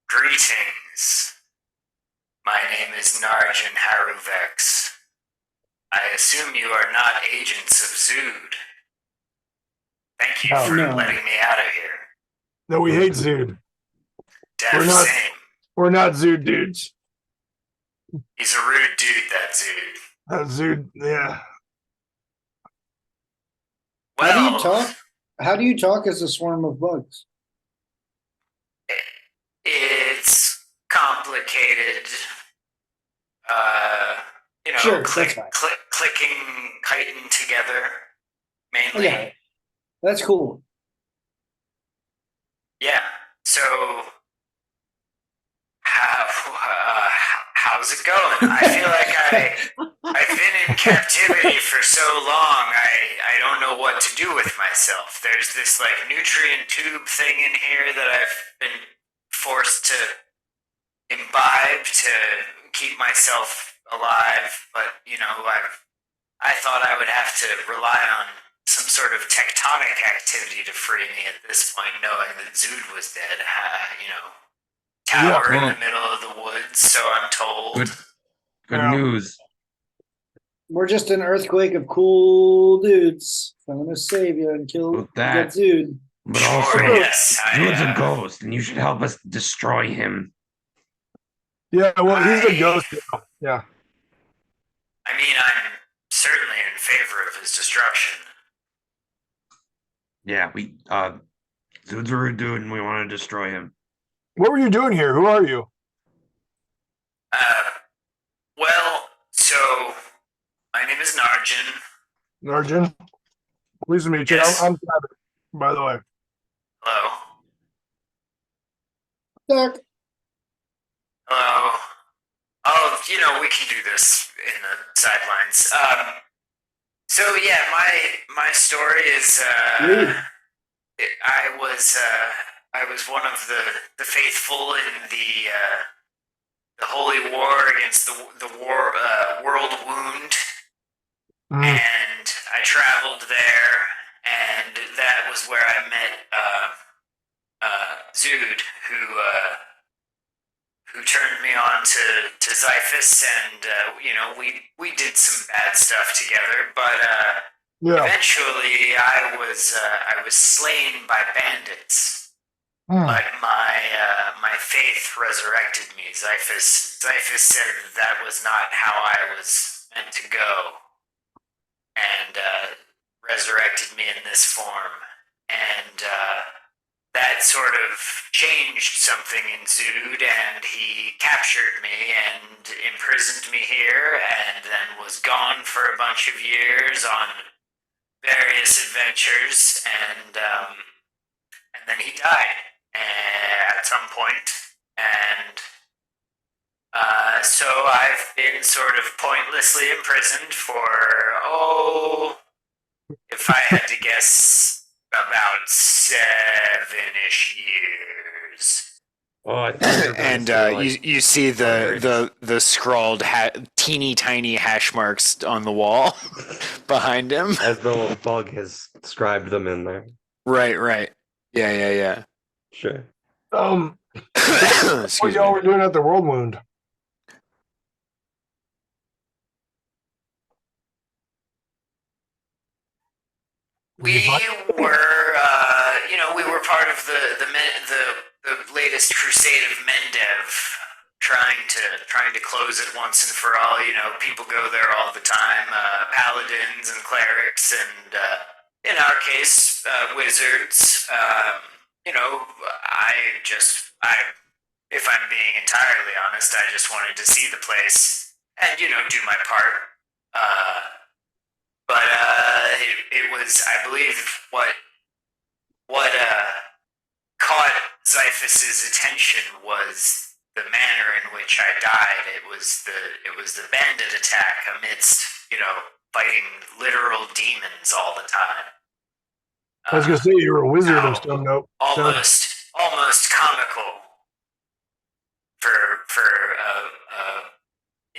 Greetings. My name is Narjan Haruvex. I assume you are not agents of Zood. Thank you for letting me out of here. No, we hate Zood. We're not Zood dudes. He's a rude dude, that Zood. That Zood, yeah. Well, how do you talk? How do you talk as a swarm of bugs? It's complicated. Sure, clicking, chitin together, mainly. Yeah, that's cool. Yeah. So, how's it going? I feel like I've been in captivity for so long. I don't know what to do with myself. There's this like nutrient tube thing in here that I've been forced to imbibe to keep myself alive, but I thought I would have to rely on some sort of tectonic activity to free me at this point, knowing that Zood was dead. Tower in the middle of the woods, so I'm told. Good news. We're just an earthquake of cool dudes. I'm gonna save you and get Zood. But also, Zood's a ghost, and you should help us destroy him. Yeah, well, he's a ghost. Yeah. I mean, I'm certainly in favor of his destruction. Yeah, Zood's a rude dude, and we want to destroy him. What were you doing here? Who are you? Well, so my name is Arjun, pleased to meet you. Yes. I'm Kevin, by the way. Hello. Doc, Hello. Oh, we can do this in the sidelines. So yeah, my story is Read. I was one of the faithful in the holy war against the world wound, and I traveled there, and that was where I met Zood, who turned me on to Xiphus, and we did some bad stuff together, but Yeah. eventually I was slain by bandits. But my faith resurrected me. Xiphus said that was not how I was meant to go, and resurrected me in this form, and that sort of changed something in Zood, and he captured me and imprisoned me here, and then was gone for a bunch of years on various adventures, and then he died at some point, and so I've been sort of pointlessly imprisoned for if I had to guess, about 7-ish years. Oh, I thought you were gonna And say, like, you see hundreds. the scrawled teeny tiny hash marks on the wall behind him. As the little bug has scribed them in there. Right. Yeah. Sure. What Excuse y'all me. were doing at the World Wound? We were, we were part of the latest crusade of Mendev, trying to close it once and for all. People go there all the time, paladins and clerics, and in our case, wizards. If I'm being entirely honest, I just wanted to see the place and do my part. But it was, I believe, what caught Xiphus's attention was the manner in which I died. It was the bandit attack amidst fighting literal demons all the time. I was gonna say you were a wizard How of some note. almost comical for a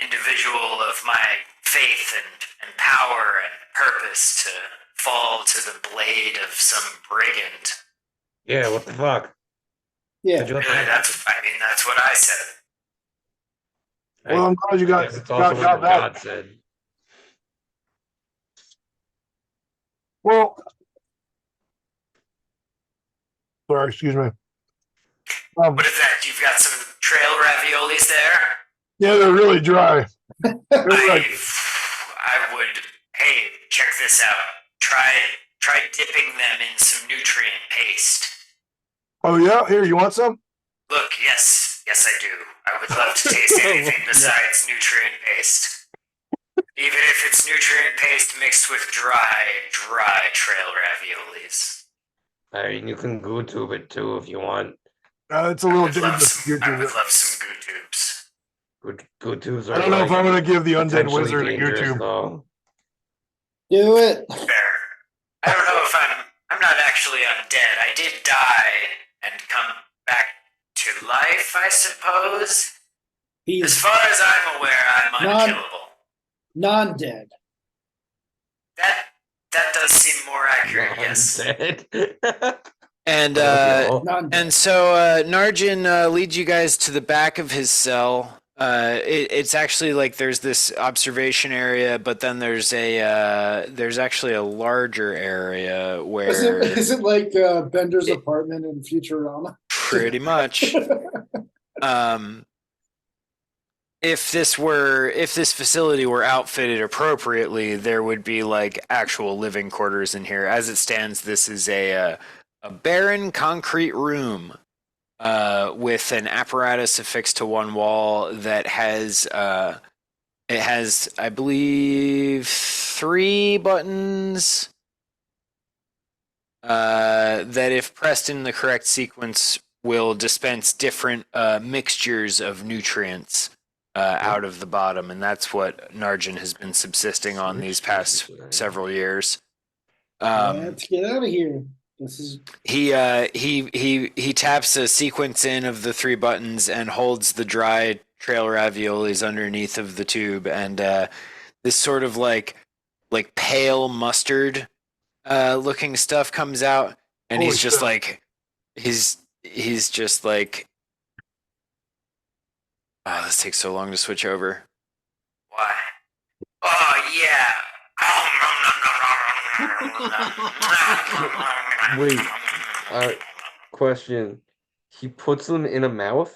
individual of my faith and power and purpose to fall to the blade of some brigand. Yeah, what the fuck? Yeah. Did you let Really, that that's what I said. Well, I'm glad you I got guess it's also got what that. God said. Well, sorry, excuse me. What is that? You've got some trail raviolis there? Yeah, they're really dry. They're like, I would. Hey, check this out. Try dipping them in some nutrient paste. oh yeah, here, you want some? Look, yes, I do. I would love to taste anything besides nutrient paste. Even if it's nutrient paste mixed with dry trail raviolis. I mean, you can YouTube it too if you want. It's a I little would love dangerous. some, I would love some goo tubes. GoTos are I don't know if like I'm gonna give the undead potentially wizard a dangerous YouTube. though. Do it. Fair. I don't know if I'm not actually undead. I did die and come back to life, I suppose. As He's far as I'm aware, I'm unkillable. non-dead. That does seem more accurate, yes. Dead. And Non-dead. and so Narjan leads you guys to the back of his cell. It's actually like there's this observation area, but then there's actually a larger area where Is it like Bender's apartment in Futurama? pretty much. If this facility were outfitted appropriately, there would be like actual living quarters in here. As it stands, this is a barren concrete room with an apparatus affixed to one wall that has It has, I believe, 3 buttons that, if pressed in the correct sequence, will dispense different mixtures of nutrients out of the bottom, and that's what Narjan has been subsisting on these past several years. Let's get out of here. This is He taps a sequence in of the 3 buttons and holds the dry trail raviolis underneath of the tube, and this sort of like pale mustard looking stuff comes out, and Holy he's just shit. like he's just like, oh, this takes so long to switch over. Why? Oh yeah. Wait, question. He puts them in a mouth?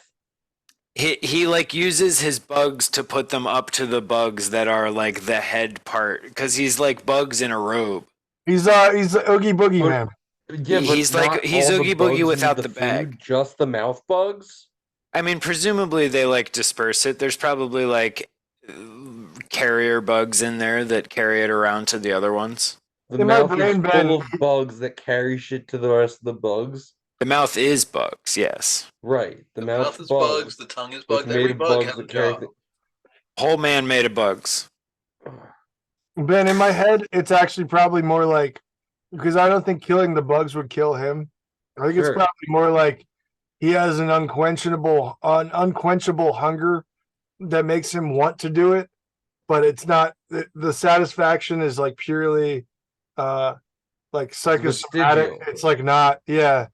He like uses his bugs to put them up to the bugs that are like the head part, because he's like bugs in a robe. He's Oogie Boogie But- Man. Yeah, but He's like- not he's all the Oogie Boogie bugs need without the the bag. food, just the mouth bugs? I mean, presumably they like disperse it. There's probably like carrier bugs in there that carry it around to the other ones. The In my mouth is brain, Ben- full of bugs that carry shit to the rest of the bugs. The mouth is bugs, yes. Right. The The mouth mouth is bugs, the tongue is It's bugs. made Every of bug bugs has a that carry job. Whole man made of bugs. Ben, in my head, it's actually probably more like, because I don't think killing the bugs would kill him. I think it's Sure. probably more like he has an unquenchable hunger that makes him want to do it, but it's not the satisfaction is like purely like psychosomatic. vestigial. It's like not, yeah.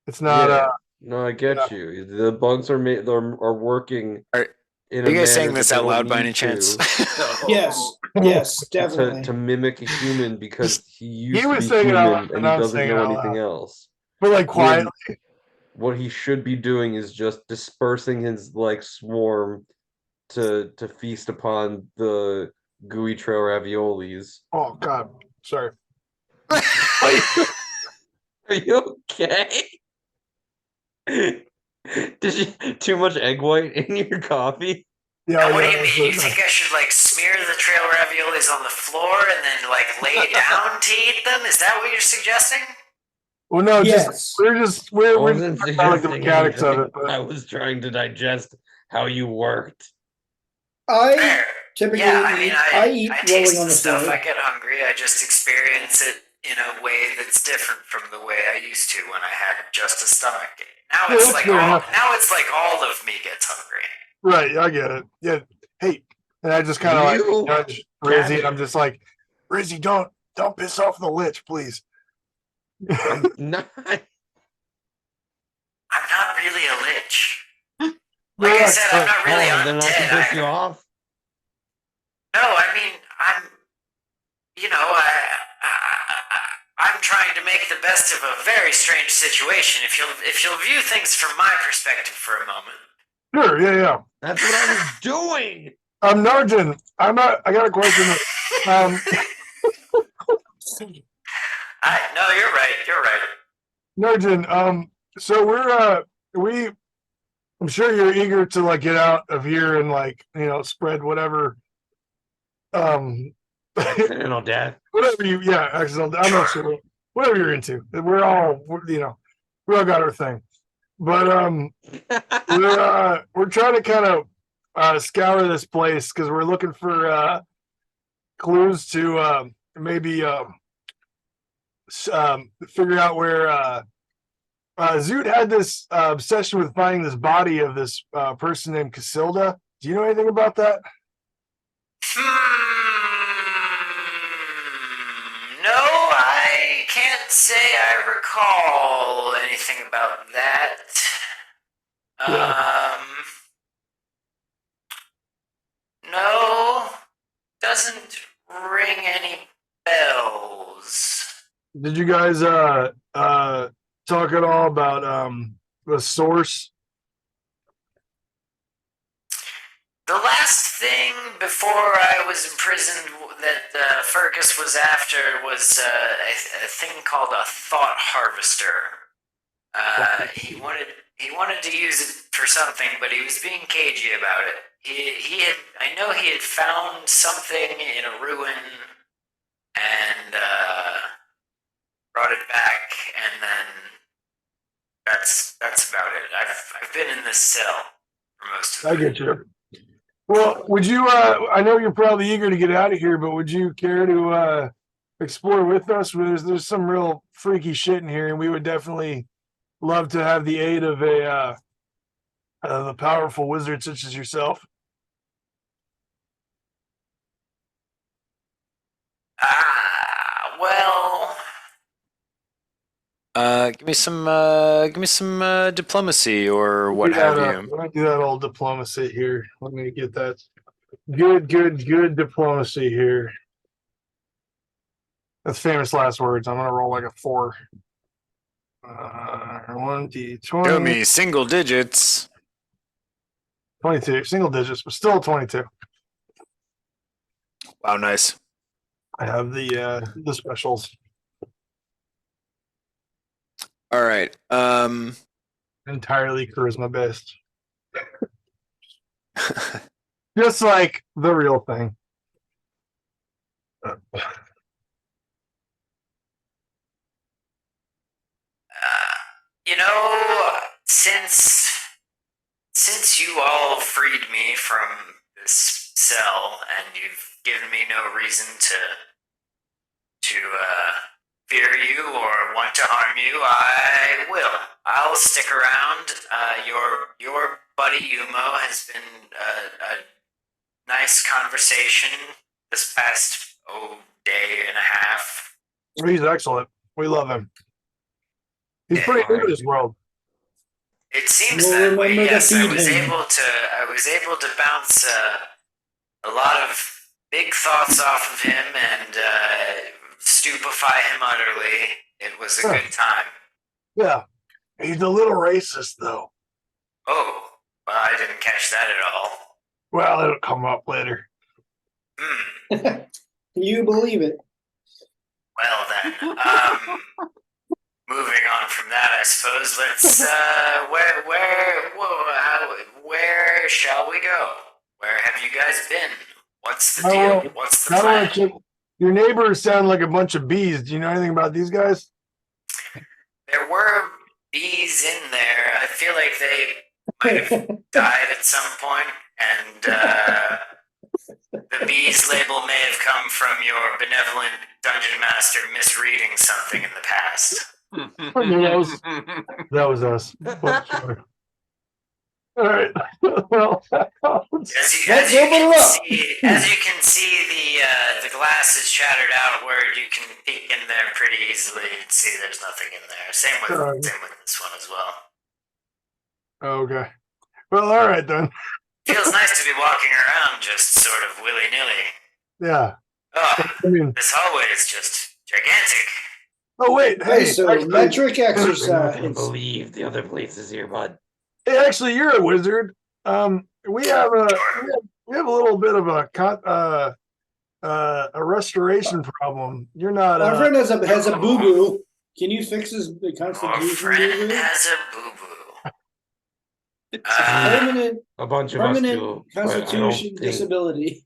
It's not Yeah. No, I get you. The bugs are working Are- in Are a you guys saying manner this that they out loud don't by any need chance? to. yes, yes, to definitely. mimic a human because he used was to be saying it out loud, human and and he I'm doesn't saying it know out anything loud. else. But like quietly. What he should be doing is just dispersing his like swarm to feast upon the gooey trail raviolis. Oh God, sorry. Are you okay? Did you too much egg white in your coffee? Yeah. What do yeah, you mean? that's You what- think I should like smear the trail raviolis on the floor and then like lay down to eat them? Is that what you're suggesting? Well, no, Yes. we're I just wasn't talking about, like, the suggesting mechanics of anything. it. But I was trying to digest how you worked. I Fair. typically Yeah, I mean, I eat I rolling taste on the the stuff. floor. I get hungry. I just experience it in a way that's different from the way I used to when I had just a stomach ache. Now Yeah, it's that's like fair all. enough. Now it's like all of me gets hungry. right, I get it. Yeah. Hey, and I just kind of You like judge got Rizzy. it. I'm just like, Rizzy, don't piss off the lich, please. I'm not. I'm not really a lich. Like You're I not- said, I'm not really Then I can piss you undead. off. No, I mean, I'm trying to make the best of a very strange situation. If you'll view things from my perspective for a moment. Sure, yeah. That's what I was doing. Narjan, I got a question. No, you're right. You're right. Narjan, so I'm sure you're eager to like get out of here and like, spread whatever, Accidental death. whatever accidental. I'm not sure. Whatever you're into. We all got our thing. But we're trying to kind of scour this place because we're looking for clues to maybe figure out where Zoot had this obsession with finding this body of this person named Casilda. Do you know anything about that? No, I can't say I recall anything about that. No, doesn't ring any bells. Did you guys talk at all about the source? The last thing before I was imprisoned that Fergus was after was a thing called a thought harvester. He wanted to use it for something, but he was being cagey about it. he had. I know he had found something in a ruin and brought it back, and then that's about it. I've been in this cell for most of I it. get you. Well, would you? I know you're probably eager to get out of here, but would you care to explore with us? There's some real freaky shit in here, and we would definitely love to have the aid of a powerful wizard such as yourself. Well. Give me some diplomacy or what have you. Let me do that old diplomacy here. Let me get that good diplomacy here. That's famous last words. I'm gonna roll like a 4. 1d20. Show me single digits. 22, single digits, but still 22. Wow, nice. I have the specials. All right. Entirely charisma based. Just like the real thing. You know, since you all freed me from this cell and you've given me no reason to fear you or want to harm you, I will. I'll stick around. Your buddy Yumo has been a nice conversation this past day and a half. He's excellent. We love him. He's pretty new to this world. It seems We'll that way. remember to Yes, I feed was him. able to bounce a lot of big thoughts off of him and stupefy him utterly. It was a good time. Yeah. He's a little racist though. Oh, well, I didn't catch that at all. Well, it'll come up later. You believe it. Well then, moving on from that, I suppose. Let's where shall we go? Where have you guys been? What's the deal? What's the plan? Your neighbors sound like a bunch of bees. Do you know anything about these guys? There were bees in there. I feel like they might have died at some point, and the bees label may have come from your benevolent dungeon master misreading something in the past. That was us. Well, sure. All right. Well, As you can see, the glass is shattered outward. You can peek in there pretty easily and see there's nothing in there. Same with this one as well. okay. Well, all right then. Feels nice to be walking around just sort of willy nilly. Yeah. Oh, I mean, this hallway is just gigantic. oh wait, hey, Isometric I'm not gonna exercise. believe the other places here, bud. hey, actually, you're a wizard. We have a little bit of a restoration problem. You're not. Our friend has a boo boo. Can you fix his Our constitution friend boo boo? has a boo boo. Permanent A bunch of us permanent do, but I don't constitution think disability.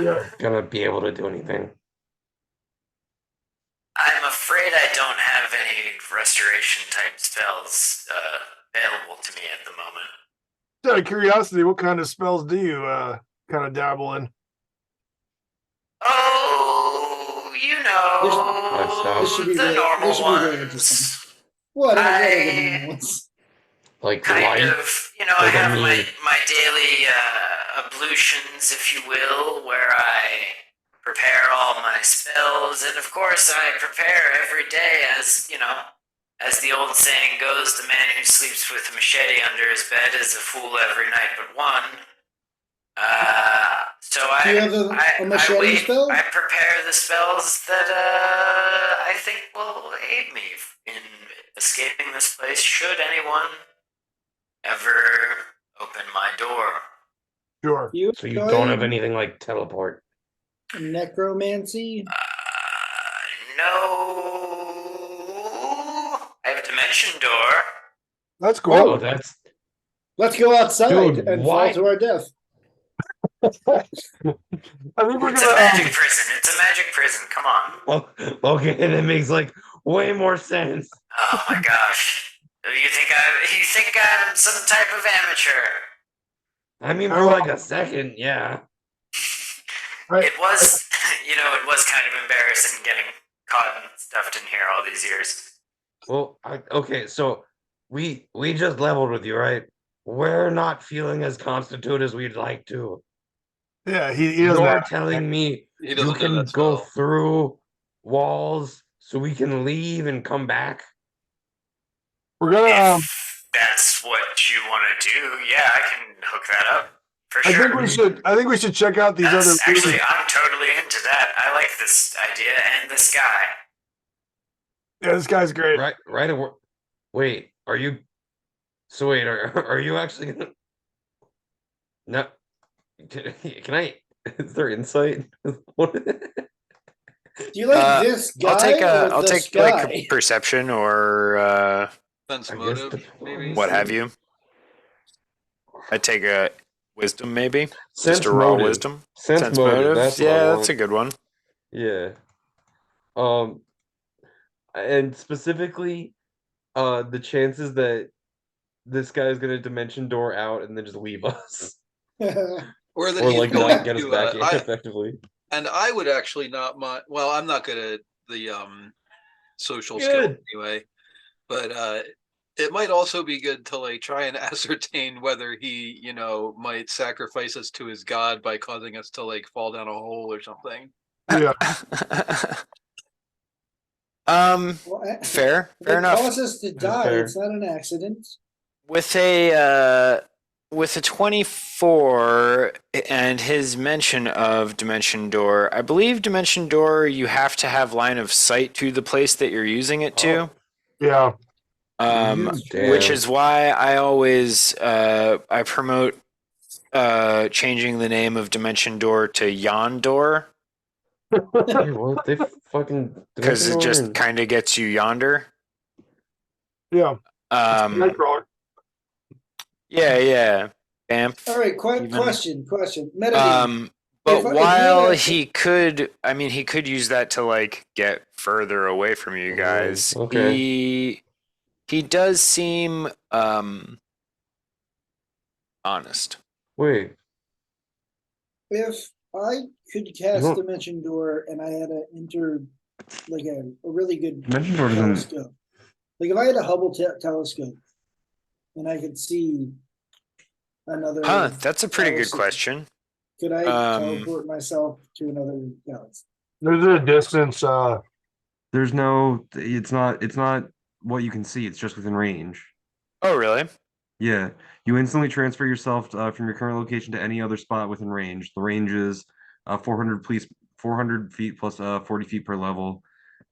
Yeah. gonna be able to do anything. I'm afraid I don't have any restoration type spells available to me at the moment. Out of curiosity, what kind of spells do you kind of dabble in? Oh, you know, This should be the very, normal this should be very ones. interesting. What are the normal ones? Like Kind light. of, you know, I Like, I have mean- my daily ablutions, if you will, where I prepare all my spells, and of course I prepare every day, as you know, as the old saying goes, the man who sleeps with a machete under his bed is a fool every night but one. So Do you have a machete spell? I prepare the spells that I think will aid me in escaping this place should anyone ever open my door. Sure. So you don't have anything like teleport. Necromancy? No. I have a dimension door. That's cool. Oh, that's Let's go outside Dude, and why- fall to our death. I think we're It's a gonna. magic prison. It's a magic prison. Come on. Well, okay, that makes like way more sense. Oh my gosh. You think I'm some type of amateur? I mean, I for will- like a second, yeah. It was, it was kind of embarrassing getting caught and stuffed in here all these years. Well, okay, so we just leveled with you, right? We're not feeling as constitute as we'd like to. Yeah, he doesn't. You're Have, telling me He you doesn't know can that go spell. through walls so we can leave and come back? we're gonna. If that's what you want to do, yeah, I can hook that up for I sure. think we should. I think we should check out these other. Actually, I'm totally into that. I like this idea and this guy. Yeah, this guy's great. Right. Wait, are you? So wait, are you actually gonna? No. Can I? Is there insight? What? Do you like this guy I'll or this take guy? like perception or Sense I guess motive, the- maybe. what have you. I'd take a wisdom maybe. Sense Just a raw motive. wisdom. Sense motive. That's what I yeah, want. that's a good one. Yeah. And specifically, the chances that this guy is gonna dimension door out and then just leave us, Or that or he's like going not get us to, back in effectively. and I would actually not mind. Well, I'm not good at the social skill Good. anyway, but it might also be good to like try and ascertain whether he, might sacrifice us to his god by causing us to like fall down a hole or something. Yeah. Fair It enough. causes us to die. fair. It's not an accident. With a 24 and his mention of Dimension Door, I believe Dimension Door you have to have line of sight to the place that you're using it to. Yeah. Which is why I always I promote changing the name of Dimension Door to Yon Door Wait, what? They fucking because it just Dimension kind of gets you yonder. Yeah. Nightcrawler. Yeah. Bamf. All right, Even- question. Metagame. But If I- if while you- he could use that to like get further away from you guys. okay. He does seem honest. Wait. If I could cast don't- Dimension Door and I had to enter like a really good Dimension Door doesn't. telescope, like if I had a Hubble telescope and I could see another, That's a pretty good galaxy, question. could I teleport myself to another galaxy? There's a distance. There's no. It's not what you can see. It's just within range. Oh, really? Yeah, you instantly transfer yourself from your current location to any other spot within range. The range is 400 feet plus 40 feet per level.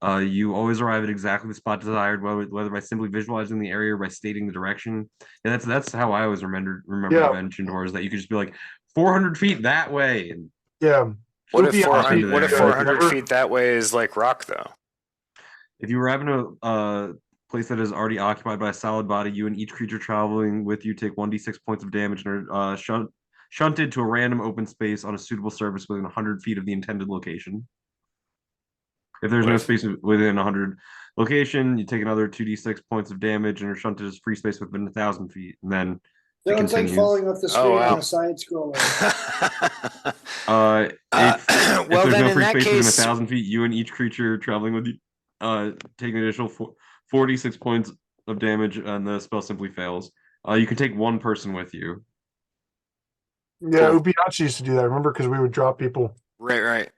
You always arrive at exactly the spot desired, whether by simply visualizing the area or by stating the direction. And that's how I always remember Yeah. Dimension Doors, that you could just be like 400 feet that way, and Yeah. What if Flippy 400, what if there. 400 feet that way is like rock though? if you arrive in a place that is already occupied by a solid body, you and each creature traveling with you take 1d6 points of damage and are shunted to a random open space on a suitable surface within 100 feet of the intended location. If there's no space within 100 location, you take another 2d6 points of damage and are shunted to free space within 1,000 feet. And then So it it's like continues. falling off the screen wow. on a side scroller. If well, there's then no in free that space within case, 1,000 feet, you and each creature traveling with you take an additional 46 points of damage, and the spell simply fails. You can take one person with you. Yeah, Ubiachi used to do that. Remember, because we would drop people. right.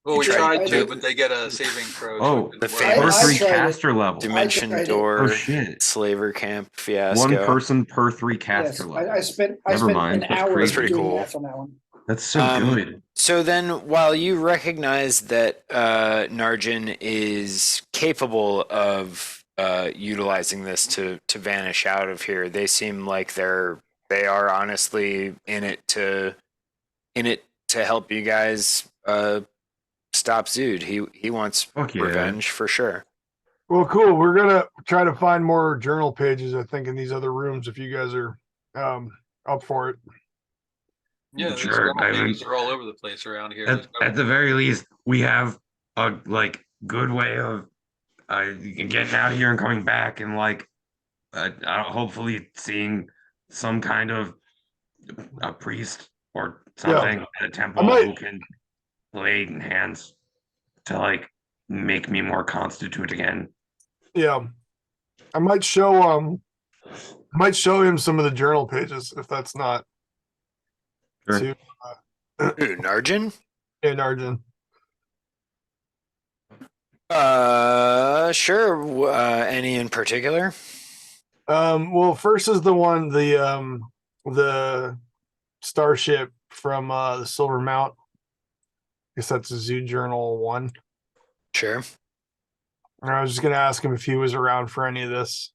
Well, we tried tried to- to, but they get a saving throw. Oh, so it the didn't work. famous- per 3 tried it. caster level. Dimension tried it. Door, Oh shit! Slaver Camp fiasco. One person per 3 Yes, caster level. I spent Never an mind, that's hour crazy. Pretty doing cool. that from that one. That's so good. So then, while you recognize that Narjan is capable of utilizing this to vanish out of here, they seem like they are honestly in it to help you guys stop Zood. He wants Fuck yeah. revenge for sure. Well, cool. We're gonna try to find more journal pages, I think, in these other rooms if you guys are up for it. Yeah, these Sure, rental I mean- pages are all over the place around here. At the very least, we have a like good way of getting out of here and coming back, and like hopefully seeing some kind of a priest or something at a temple might- who can lay hands to like make me more constitute again. Yeah. I might show him some of the journal pages if that's not Sure. too Who, Narjan? in Arjun. Sure. Any in particular? Well, first is the starship from the Silver Mount. I guess that's a Zoo Journal 1. Sure. And I was just gonna ask him if he was around for any of this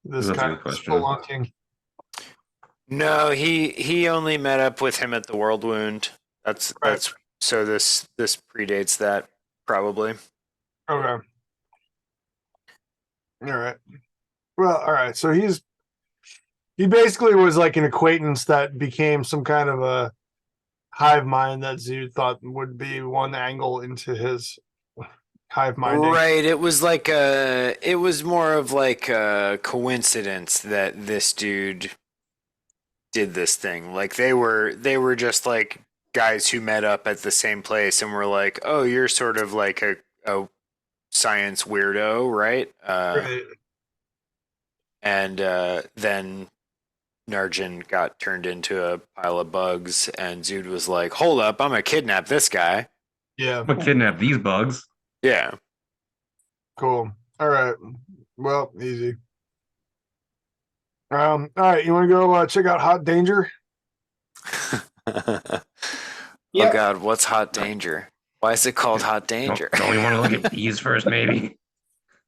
That's a kind good of question. spelunking. No, he only met up with him at the World Wound. That's so this predates that probably. Okay. All right. Well, all right. So he basically was like an acquaintance that became some kind of a hive mind that Zood thought would be one angle into his hive minding. Right. It was more of like a coincidence that this dude did this thing. Like they were just like guys who met up at the same place and were like, "Oh, you're sort of like a science weirdo, right?" Right. And then Narjan got turned into a pile of bugs, and Zood was like, "Hold up, I'm gonna kidnap this guy." Yeah. I'm gonna kidnap these bugs. Yeah. Cool. All right. Well, easy. All right. You want to go check out Hot Danger? Oh Yep. God, what's Hot Danger? Why is it called Hot Danger? Don't we want to look at these first, maybe?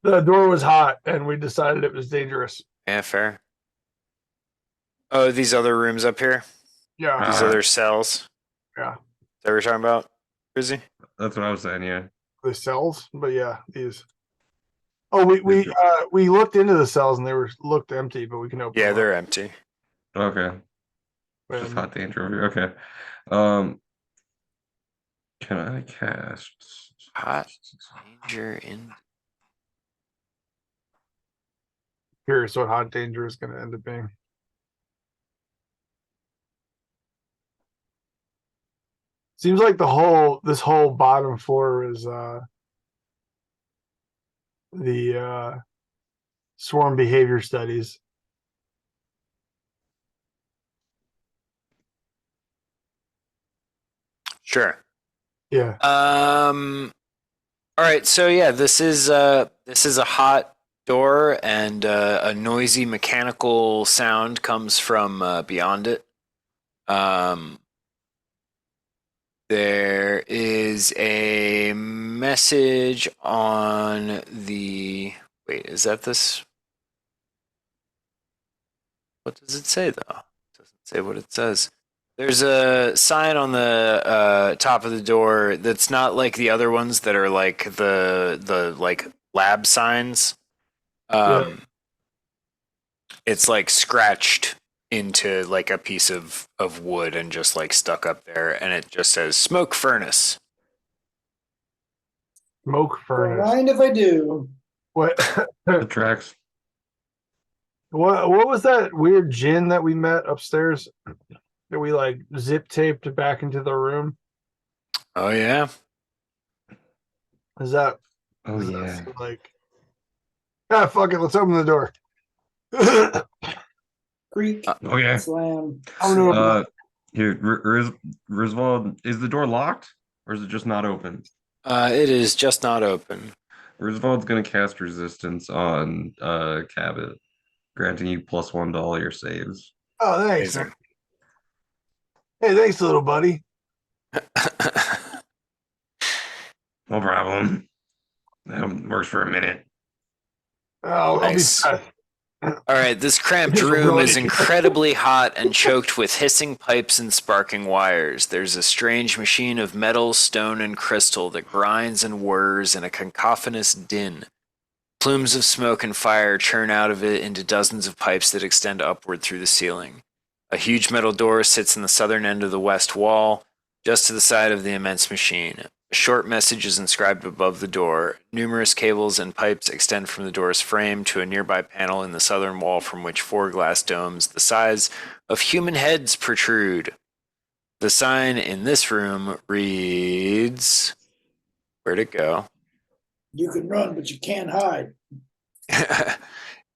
The door was hot, and we decided it was dangerous. Yeah, fair. Oh, these other rooms up here? Yeah. These other cells? Yeah. Is that what you're talking about, Rizzy? That's what I was saying. Yeah. The cells, but yeah, these. Oh, we looked into the cells and they looked empty, but we can open. Yeah, them they're up. empty. Okay. Just And- hot danger over here. Okay. Can I cast Hot Danger in. Curious what Hot Danger is going to end up being. Seems like this whole bottom floor is the swarm behavior studies. Sure. Yeah. All right. So yeah, this is a hot door, and a noisy mechanical sound comes from beyond it. There is a message on the. Wait, is that this? What does it say though? It doesn't say what it says. There's a sign on the top of the door that's not like the other ones that are like the like lab signs. Yeah. It's like scratched into like a piece of wood and just like stuck up there, and it just says smoke furnace. Smoke Don't furnace. mind if I do. What? the tracks? What was that weird gin that we met upstairs that we like zip taped back into the room? Oh yeah. Is that Oh does that yeah. seem like fuck it, let's open the door. Creak, Oh yeah. slam. I'm gonna open Here, Griswold, is the door locked or is it just not open? It is just not open. Griswold's gonna cast resistance on Cabot, granting you +1 to all your saves. Oh, thanks. Amazing. Hey, thanks, little buddy. No problem. That works for a minute. I'll Nice. be fast. All right, this cramped Just room is really- incredibly hot and choked with hissing pipes and sparking wires. There's a strange machine of metal, stone, and crystal that grinds and whirs in a cacophonous din. Plumes of smoke and fire churn out of it into dozens of pipes that extend upward through the ceiling. A huge metal door sits in the southern end of the west wall, just to the side of the immense machine. A short message is inscribed above the door. Numerous cables and pipes extend from the door's frame to a nearby panel in the southern wall from which 4 glass domes the size of human heads protrude. The sign in this room reads... Where'd it go? You can run, but you can't hide.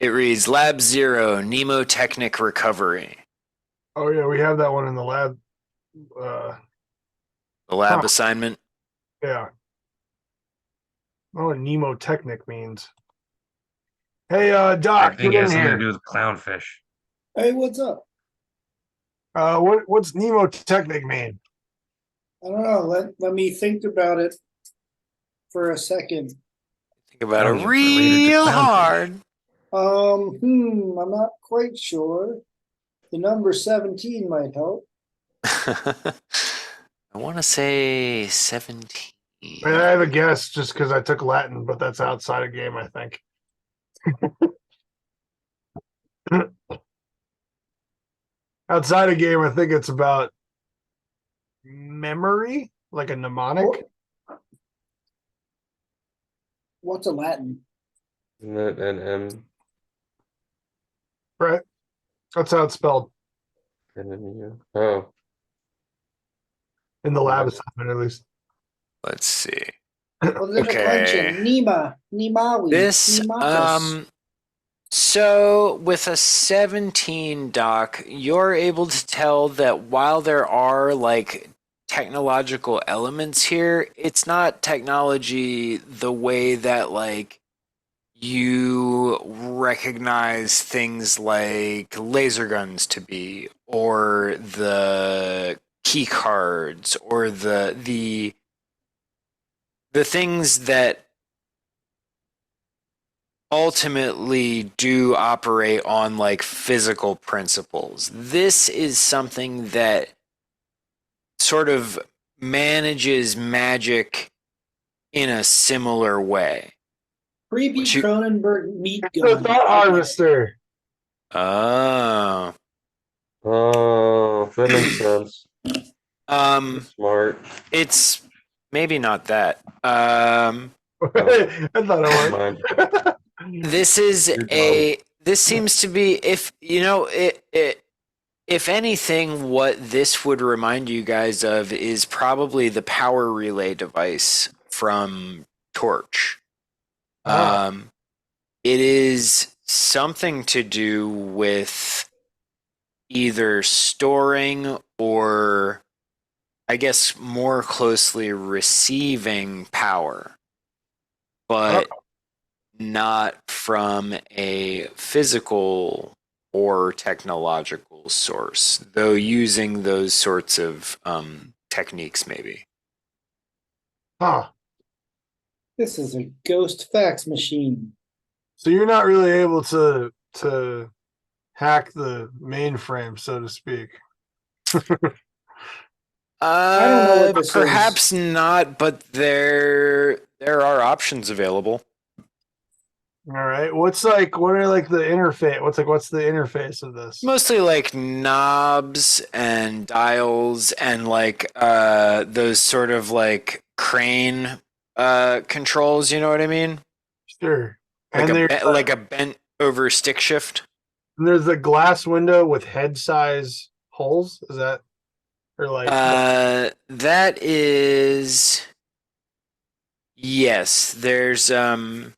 It reads Lab Zero, Mnemotechnic Recovery. Oh yeah, we have that one in the lab. The lab Huh. assignment. Yeah. I don't know what mnemotechnic means. Hey, I Doc, think get it in has something to here. do with clownfish. Hey, what's up? What's mnemotechnic mean? I don't know. Let me think about it for a second. Think about it Sounds related to real clownfish. hard. I'm not quite sure. The number 17 might help. I want to say 17. I mean, I have a guess just because I took Latin, but that's outside of game, I think. Outside of game, I think it's about memory, like a mnemonic. What's a Latin? And Right? That's how it's spelled oh, in the lab Right. assignment, at least. Let's see. Well, the declension. Nimawi. This Nimakos. so with a 17, Doc, you're able to tell that while there are like technological elements here, it's not technology the way that like you recognize things like laser guns to be, or the key cards, or the things that ultimately do operate on like physical principles. This is something that sort of manages magic in a similar way. Creepy What you- Cronenberg meat The gun. thought harvester. Oh. oh, that makes sense. Smart. It's maybe not that. I thought Never it mind. was. This is You're a. This seems to be, if you know it. If anything, what this would remind you guys of is probably the power relay device from Torch. Ah. It is something to do with either storing or, I guess, more closely receiving power, but not from a physical or technological source, though using those sorts of techniques maybe. Huh. This is a ghost fax machine. So you're not really able to hack the mainframe, so to speak. I don't know what this Perhaps not, but there are options available. All right. What are like the interface? What's the interface of this? Mostly like knobs and dials and like those sort of like crane controls, you know what I mean? Sure. Like And like a bent over stick shift. there's a glass window with head size holes. Is that or like That is, yes, there's a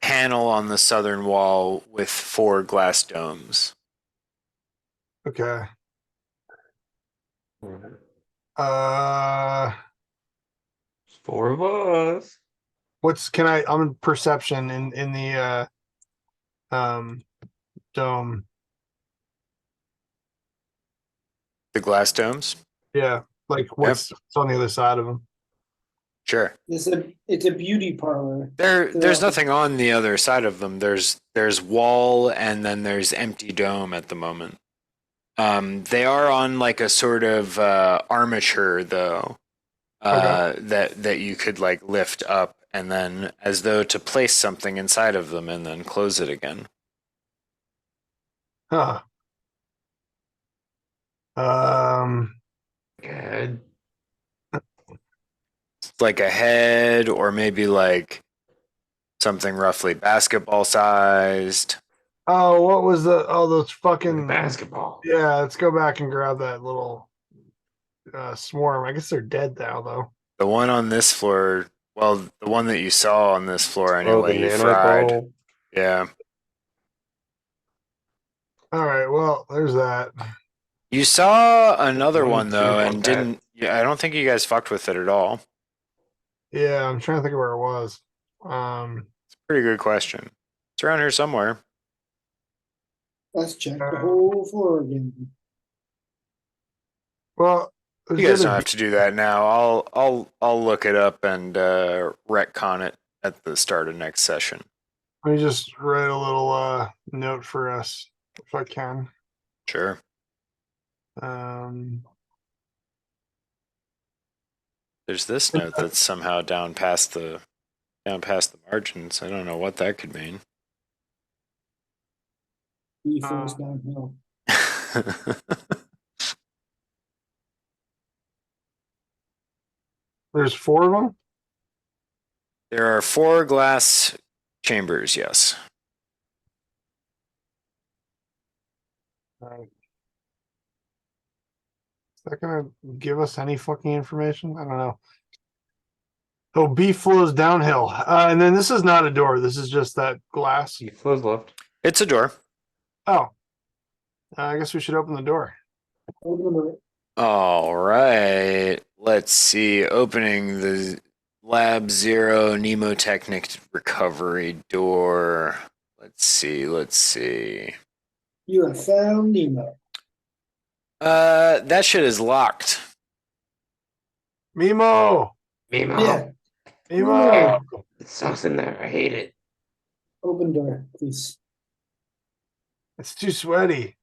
panel on the southern wall with 4 glass domes. okay. Uh, It's 4 of us. I'm in perception in the dome. The glass domes? Yeah, like what's on the other side of them? Sure. It's a beauty parlor. There's nothing on the other side of them. There's wall and then there's empty dome at the moment. They are on like a sort of armature though, that you could like lift up and then as though to place something inside of them and then close it again. Huh. Um, Good. Like a head, or maybe like something roughly basketball sized. oh, what was those fucking, Basketball. yeah, let's go back and grab that little swarm. I guess they're dead now, though. The one on this floor, well, the one that you saw on this floor Oh, the anyway, you nanite fried. ball. Yeah. All right, well, there's that. You saw another One, one two, though, one and pet. didn't. Yeah, I don't think you guys fucked with it at all. Yeah, I'm trying to think of where it was. Um, Pretty good question. It's around here somewhere. Let's check the whole floor again. well, there's You guys the don't other- have to do that now. I'll look it up and retcon it at the start of next session. let me just write a little note for us if I can. Sure. Um, There's this note that's somehow down past the margins. I don't know what that could mean. He falls downhill. there's 4 of them. There are 4 glass chambers, yes. Is that gonna give us any fucking information? I don't know. Oh, B flows downhill. And then this is not a door. This is just that glass. He flows left. It's a door. Oh. I guess we should open the door. Open the door. All right. Let's see. Opening the Lab Zero Mnemotechnic recovery door. Let's see. You have found Nemo. That shit is locked. Mimo! Mimo. Yeah. Mimo! It sucks in there. I hate it. Open door, please. It's too sweaty.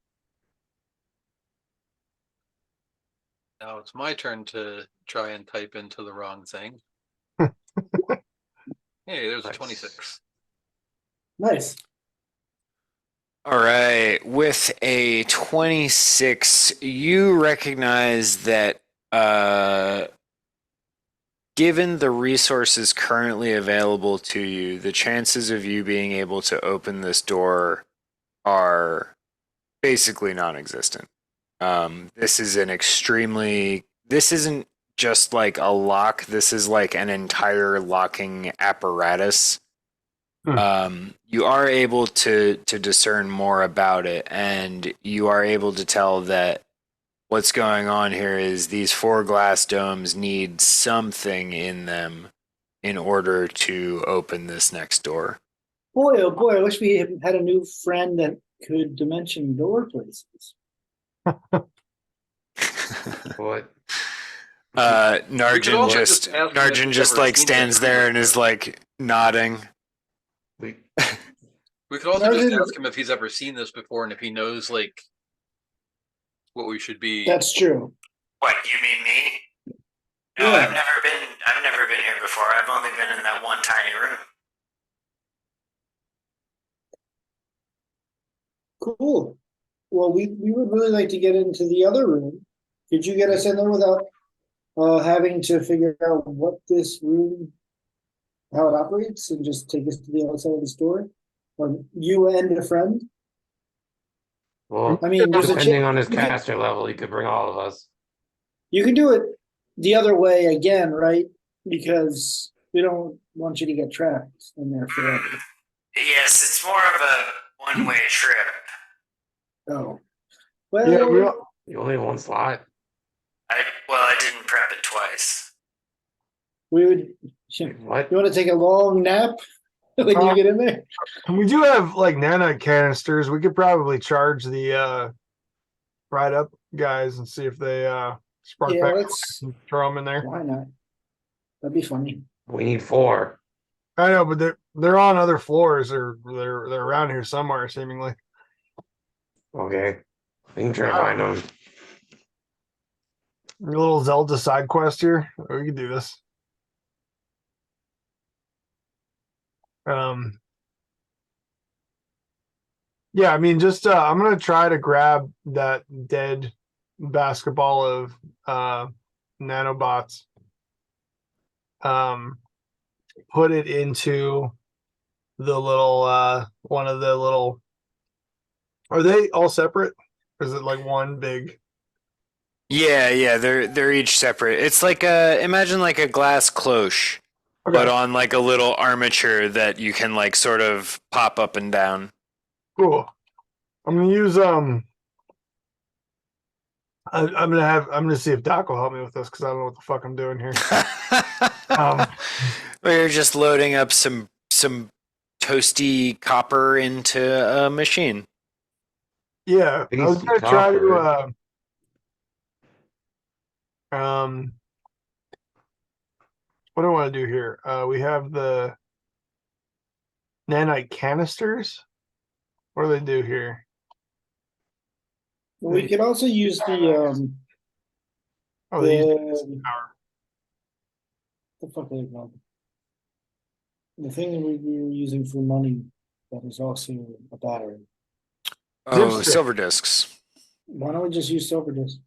Now it's my turn to try and type into the wrong thing. Hey, there's a Nice. 26. Nice. All right. With a 26, you recognize that given the resources currently available to you, the chances of you being able to open this door are basically non-existent. This isn't just like a lock. This is like an entire locking apparatus. You are able to discern more about it, and you are able to tell that what's going on here is these 4 glass domes need something in them in order to open this next door. Boy, oh boy, I wish we had a new friend that could dimension door places. What? Narjan also just just ask him if Narjan he's just ever like seen stands it. there and is like nodding. We We could also just Imagine- ask him if he's ever seen this before and if he knows like what we should be. That's true. What, you mean me? No, Yeah. I've never been here before. I've only been in that one tiny room. Cool. Well, we would really like to get into the other room. Could you get us in there without having to figure out what this room, how it operates, and just take us to the outside of the store? Or you and a friend? well, I mean, there's a depending cha- on his you can- caster level, he could bring all of us. You can do it the other way again, right? Because we don't want you to get trapped in there forever. Yes, it's more of a one-way trip. Oh. Yeah, we Well, all, You only have one slot. I didn't prep it twice. we would. What? You want to take a long nap when you get in there? we do have like nanite canisters. We could probably charge the ride up guys and see if they spark Yeah, back let's. and throw them in there. Why not? That'd be funny. We need 4. I know, but they're on other floors or they're around here somewhere seemingly. Okay. We can try to find them. A little Zelda side quest here. We can do this. Yeah, I mean, just I'm gonna try to grab that dead basketball of nanobots, put it into the little one of the little. Are they all separate? Or is it like one big? Yeah, they're each separate. It's like imagine like a glass cloche, but Okay, on like a little armature that you can like sort of pop up and down. cool. I'm gonna use I'm gonna see if Doc will help me with this because I don't know what the fuck I'm doing here. We're just loading up some toasty copper into a machine. Yeah, It I needs was to be gonna try to copper. what do I want to do here? We have the nanite canisters. What do they do here? We could also use Oh, they use the power. the fuck are they called? The thing that we were using for money that is also a battery. Oh, Zipstick. silver discs. Why don't we just use silver disc?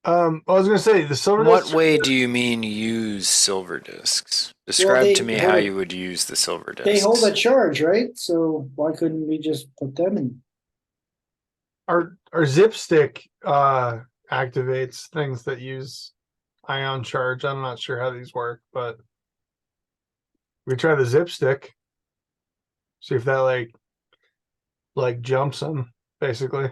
I was gonna say the silver What discs. way do you mean use silver discs? Describe they to me hold how a- you would use the silver discs. They hold a charge, right? So why couldn't we just put them in? Our zip stick activates things that use ion charge. I'm not sure how these work, but we try the zip stick. See if that like jumps them, basically.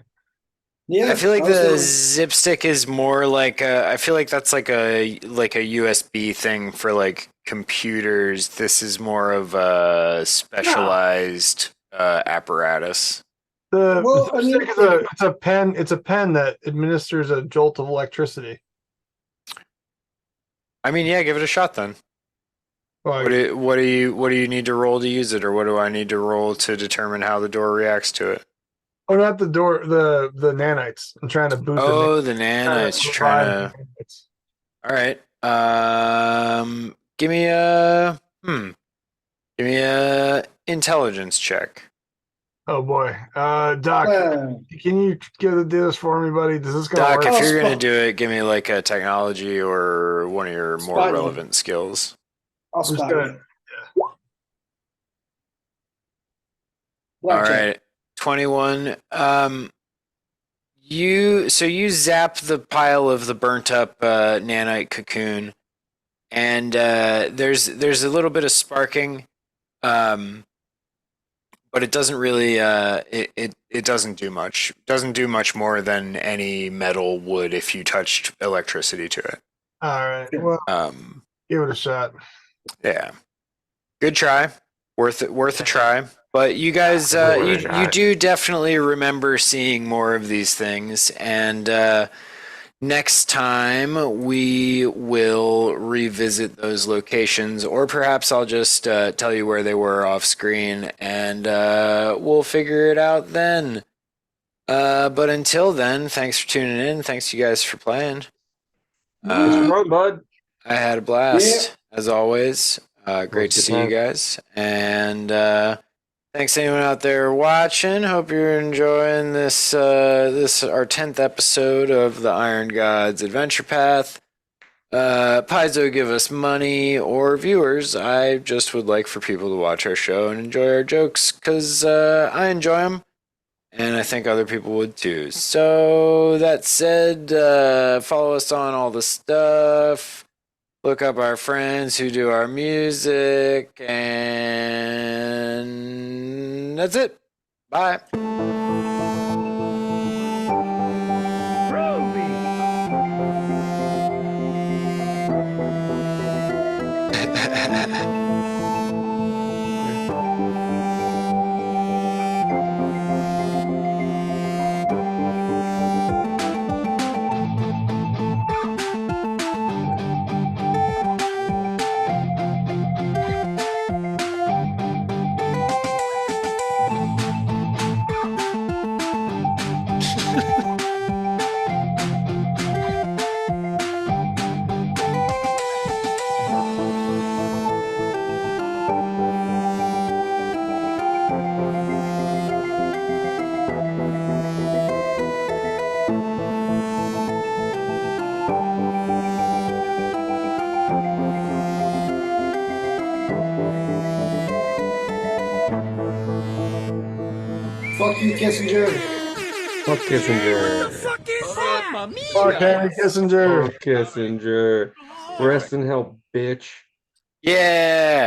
Yeah, I feel like was the gonna- zip stick is more like I feel like that's like a USB thing for like computers. This is more of a specialized apparatus. The Well, zip I mean, stick is it's a pen. It's a pen that administers a jolt of electricity. I mean, yeah, give it a shot then. Like, What do you need to roll to use it, or what do I need to roll to determine how the door reacts to it? oh, not the door. The nanites. I'm trying to boot Oh, the the nanites. You're trying to. nanites. All right. Give me a intelligence check. Oh boy, Doc, can you do this for me, buddy? Does this gonna Doc, work? if Oh, you're gonna spot. do it, give me like a technology or one of your more Spot you. relevant skills. I'll I'm just spot gonna. it. All Blackjack. right, 21. You zap the pile of the burnt up nanite cocoon, and there's a little bit of sparking, but it doesn't really it doesn't do much. Doesn't do much more than any metal would if you touched electricity to it. All right, well, give it a shot. Yeah, good try, worth a try. But you guys, you do definitely remember seeing more of these things, and next time we will revisit those locations, or perhaps I'll just tell you where they were off screen, and we'll figure it out then. But until then, thanks for tuning in. Thanks you guys for playing. Thanks for running, bud. I had a blast as always. Great to Good see you time. guys, and thanks anyone out there watching. Hope you're enjoying this our 10th episode of the Iron Gods Adventure Path. Paizo, give us money or viewers. I just would like for people to watch our show and enjoy our jokes because I enjoy them, and I think other people would too. So that said, follow us on all the stuff. Look up our friends who do our music, and that's it. Bye. Fuck you, Kissinger. Fuck Kissinger. Fuck Henry Kissinger. Fuck Kissinger. Rest in hell, bitch. Yeah.